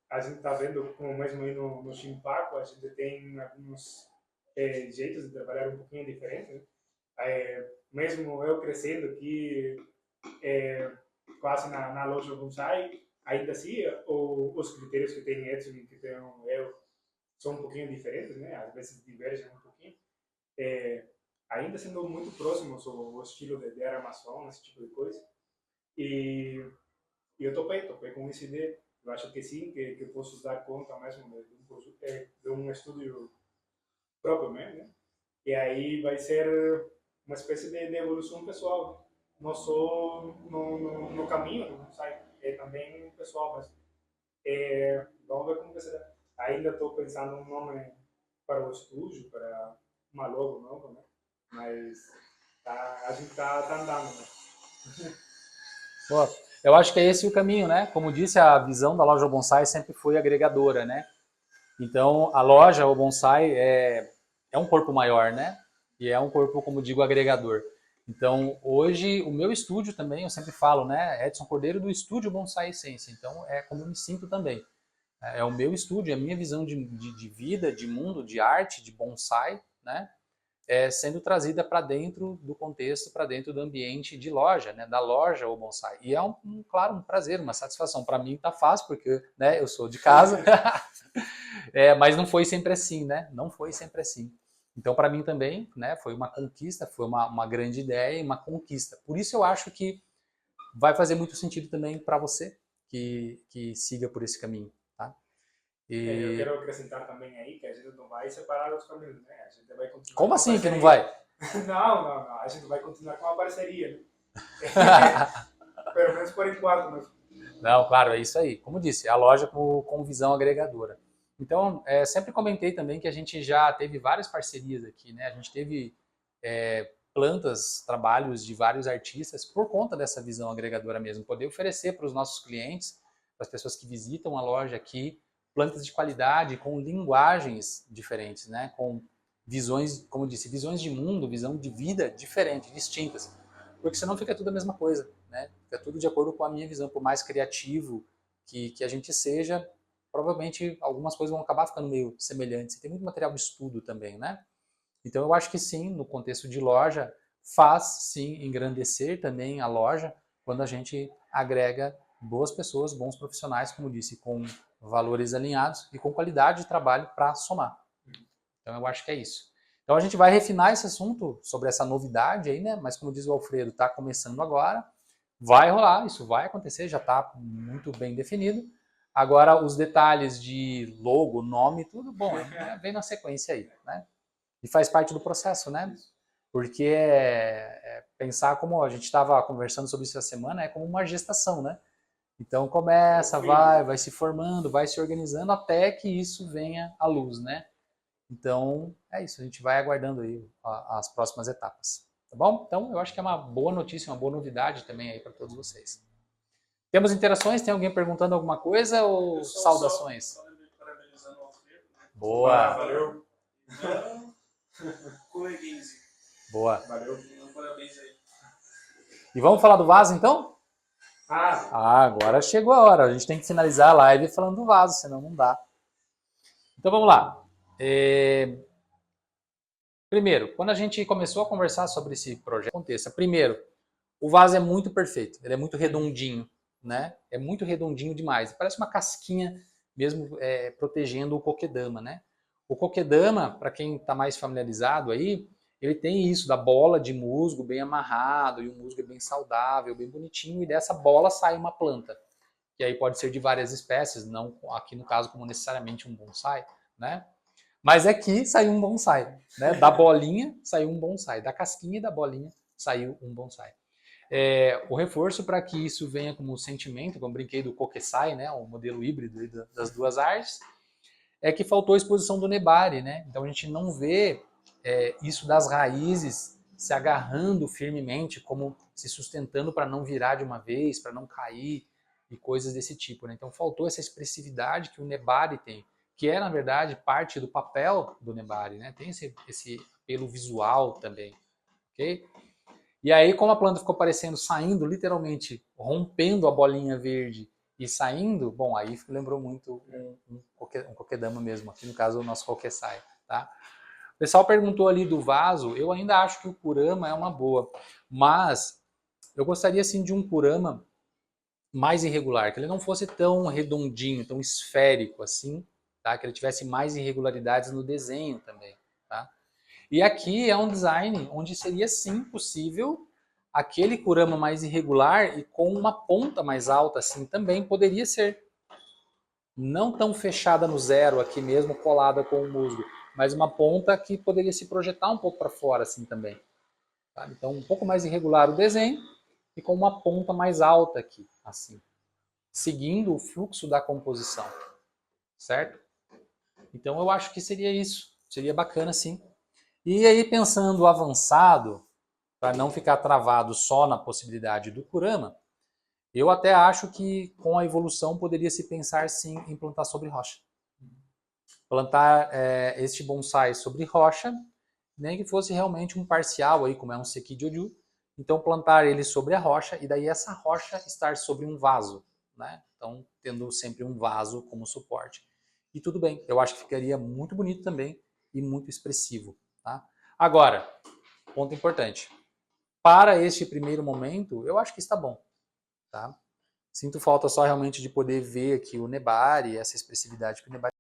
A gente está vendo, como mesmo aí no Chimpaco, a gente tem alguns jeitos de trabalhar um pouquinho diferentes, né? Mesmo eu crescendo aqui, quase na loja bonsai, ainda assim, os critérios que tem Edson e que tenho eu são um pouquinho diferentes, né? Às vezes divergem um pouquinho. Ainda sendo muito próximos o estilo de armação, esse tipo de coisa. E eu topei com essa ideia. Eu acho que sim, que posso dar conta mesmo de um estúdio próprio mesmo, né? E aí vai ser uma espécie de evolução pessoal, né? Não só no caminho, não sai, é também pessoal, mas vamos ver como vai ser. Ainda estou pensando um nome para o estúdio, para uma logo nova, né? Mas a gente tá andando, né? Pô, eu acho que é esse o caminho, né? Como disse, a visão da loja Bonsai sempre foi agregadora, né? Então, a loja, o Bonsai, é um corpo maior, né? E é um corpo, como digo, agregador. Então, hoje, o meu estúdio também, eu sempre falo, né? Edson Cordeiro do estúdio Bonsai Essência. Então, é como eu me sinto também. É o meu estúdio, é a minha visão de vida, de mundo, de arte, de bonsai, né? Sendo trazida para dentro do contexto, para dentro do ambiente de loja, né? Da loja ou bonsai. E é claro, um prazer, uma satisfação. Para mim tá fácil, porque né, eu sou de casa, mas não foi sempre assim, né? Não foi sempre assim. Então, para mim também, né, foi uma conquista, foi uma grande ideia e uma conquista. Por isso eu acho que vai fazer muito sentido também para você que siga por esse caminho, tá? Eu E quero acrescentar também aí que a gente não vai separar os caminhos, né? A gente vai continuar como com a assim que não parceria. vai? Não. A gente vai continuar com a parceria, né? Pelo menos por enquanto, mas Não, claro, é isso aí. Como disse, é a loja com visão agregadora. Então, sempre comentei também que a gente já teve várias parcerias aqui, né? A gente teve plantas, trabalhos de vários artistas por conta dessa visão agregadora mesmo. Poder oferecer para os nossos clientes, para as pessoas que visitam a loja aqui, plantas de qualidade com linguagens diferentes, né? Com visões, como disse, visões de mundo, visão de vida diferentes, distintas. Porque senão fica tudo a mesma coisa, né? Fica tudo de acordo com a minha visão. Por mais criativo que a gente seja, provavelmente algumas coisas vão acabar ficando meio semelhantes. E tem muito material de estudo também, né? Então eu acho que sim, no contexto de loja, faz sim engrandecer também a loja quando a gente agrega boas pessoas, bons profissionais, como disse, com valores alinhados e com qualidade de trabalho para somar. Então eu acho que é isso. Então a gente vai refinar esse assunto sobre essa novidade aí, né? Mas como diz o Alfredo, está começando agora, vai rolar, isso vai acontecer, já está muito bem definido. Agora os detalhes de logo, nome, tudo bom, vem na sequência aí, né? E faz parte do processo, né? Porque pensar como a gente estava conversando sobre isso essa semana, é como uma gestação, né? Então começa, vai se formando, vai se organizando até que isso venha à luz, né? Então, é isso, a gente vai aguardando aí as próximas etapas, tá bom? Então, eu acho que é uma boa notícia, uma boa novidade também aí para todos vocês. Temos interações? Tem alguém perguntando alguma coisa ou saudações? Só parabenizando o Alfredo, né? Boa! valeu. Coleguinha. Boa! Valeu. Parabéns aí. E vamos falar do vaso então? Ah, Agora chegou a hora. A gente tem que finalizar a live falando do vaso, senão não dá. Então vamos lá. Primeiro, quando a gente começou a conversar sobre esse projeto, aconteça. Primeiro, o vaso é muito perfeito, ele é muito redondinho, né? É muito redondinho demais. Parece uma casquinha mesmo protegendo o kokedama, né? O kokedama, para quem está mais familiarizado aí, ele tem isso da bola de musgo bem amarrado, e o musgo é bem saudável, bem bonitinho, e dessa bola sai uma planta. Que aí pode ser de várias espécies, não aqui no caso como necessariamente um bonsai, né? Mas aqui saiu um bonsai, né? Da bolinha saiu um bonsai, da casquinha e da bolinha saiu um bonsai. O reforço para que isso venha como sentimento, como brinquei do Kokesai, né? O modelo híbrido das duas artes, é que faltou a exposição do Nebari, né? Então a gente não vê isso das raízes se agarrando firmemente, como se sustentando para não virar de uma vez, para não cair e coisas desse tipo, né? Então faltou essa expressividade que o Nebari tem, que é na verdade parte do papel do Nebari, né? Tem esse apelo visual também, ok? E aí, como a planta ficou parecendo, saindo, literalmente, rompendo a bolinha verde e saindo, bom, aí lembrou muito um kokedama mesmo, aqui no caso o nosso kokusai, tá? O pessoal perguntou ali do vaso, eu ainda acho que o kurama é uma boa, mas eu gostaria sim de um kurama mais irregular, que ele não fosse tão redondinho, tão esférico assim, tá? Que ele tivesse mais irregularidades no desenho também, tá? E aqui é um design onde seria sim possível aquele kurama mais irregular e com uma ponta mais alta assim também poderia ser. Não tão fechada no zero aqui mesmo, colada com o musgo, mas uma ponta que poderia se projetar um pouco para fora assim também. Tá? Então um pouco mais irregular o desenho e com uma ponta mais alta aqui, assim, seguindo o fluxo da composição, certo? Então eu acho que seria isso, seria bacana sim. E aí pensando avançado, para não ficar travado só na possibilidade do kurama, eu até acho que com a evolução poderia se pensar sim em plantar sobre rocha. Plantar este bonsai sobre rocha, nem que fosse realmente um parcial aí, como é um Sekijōju. Então plantar ele sobre a rocha e daí essa rocha estar sobre um vaso, né? Então tendo sempre um vaso como suporte. E tudo bem, eu acho que ficaria muito bonito também e muito expressivo, tá? Agora, ponto importante. Para este primeiro momento, eu acho que está bom, tá? Sinto falta só realmente de poder ver aqui o Nebari, essa expressividade que o Nebari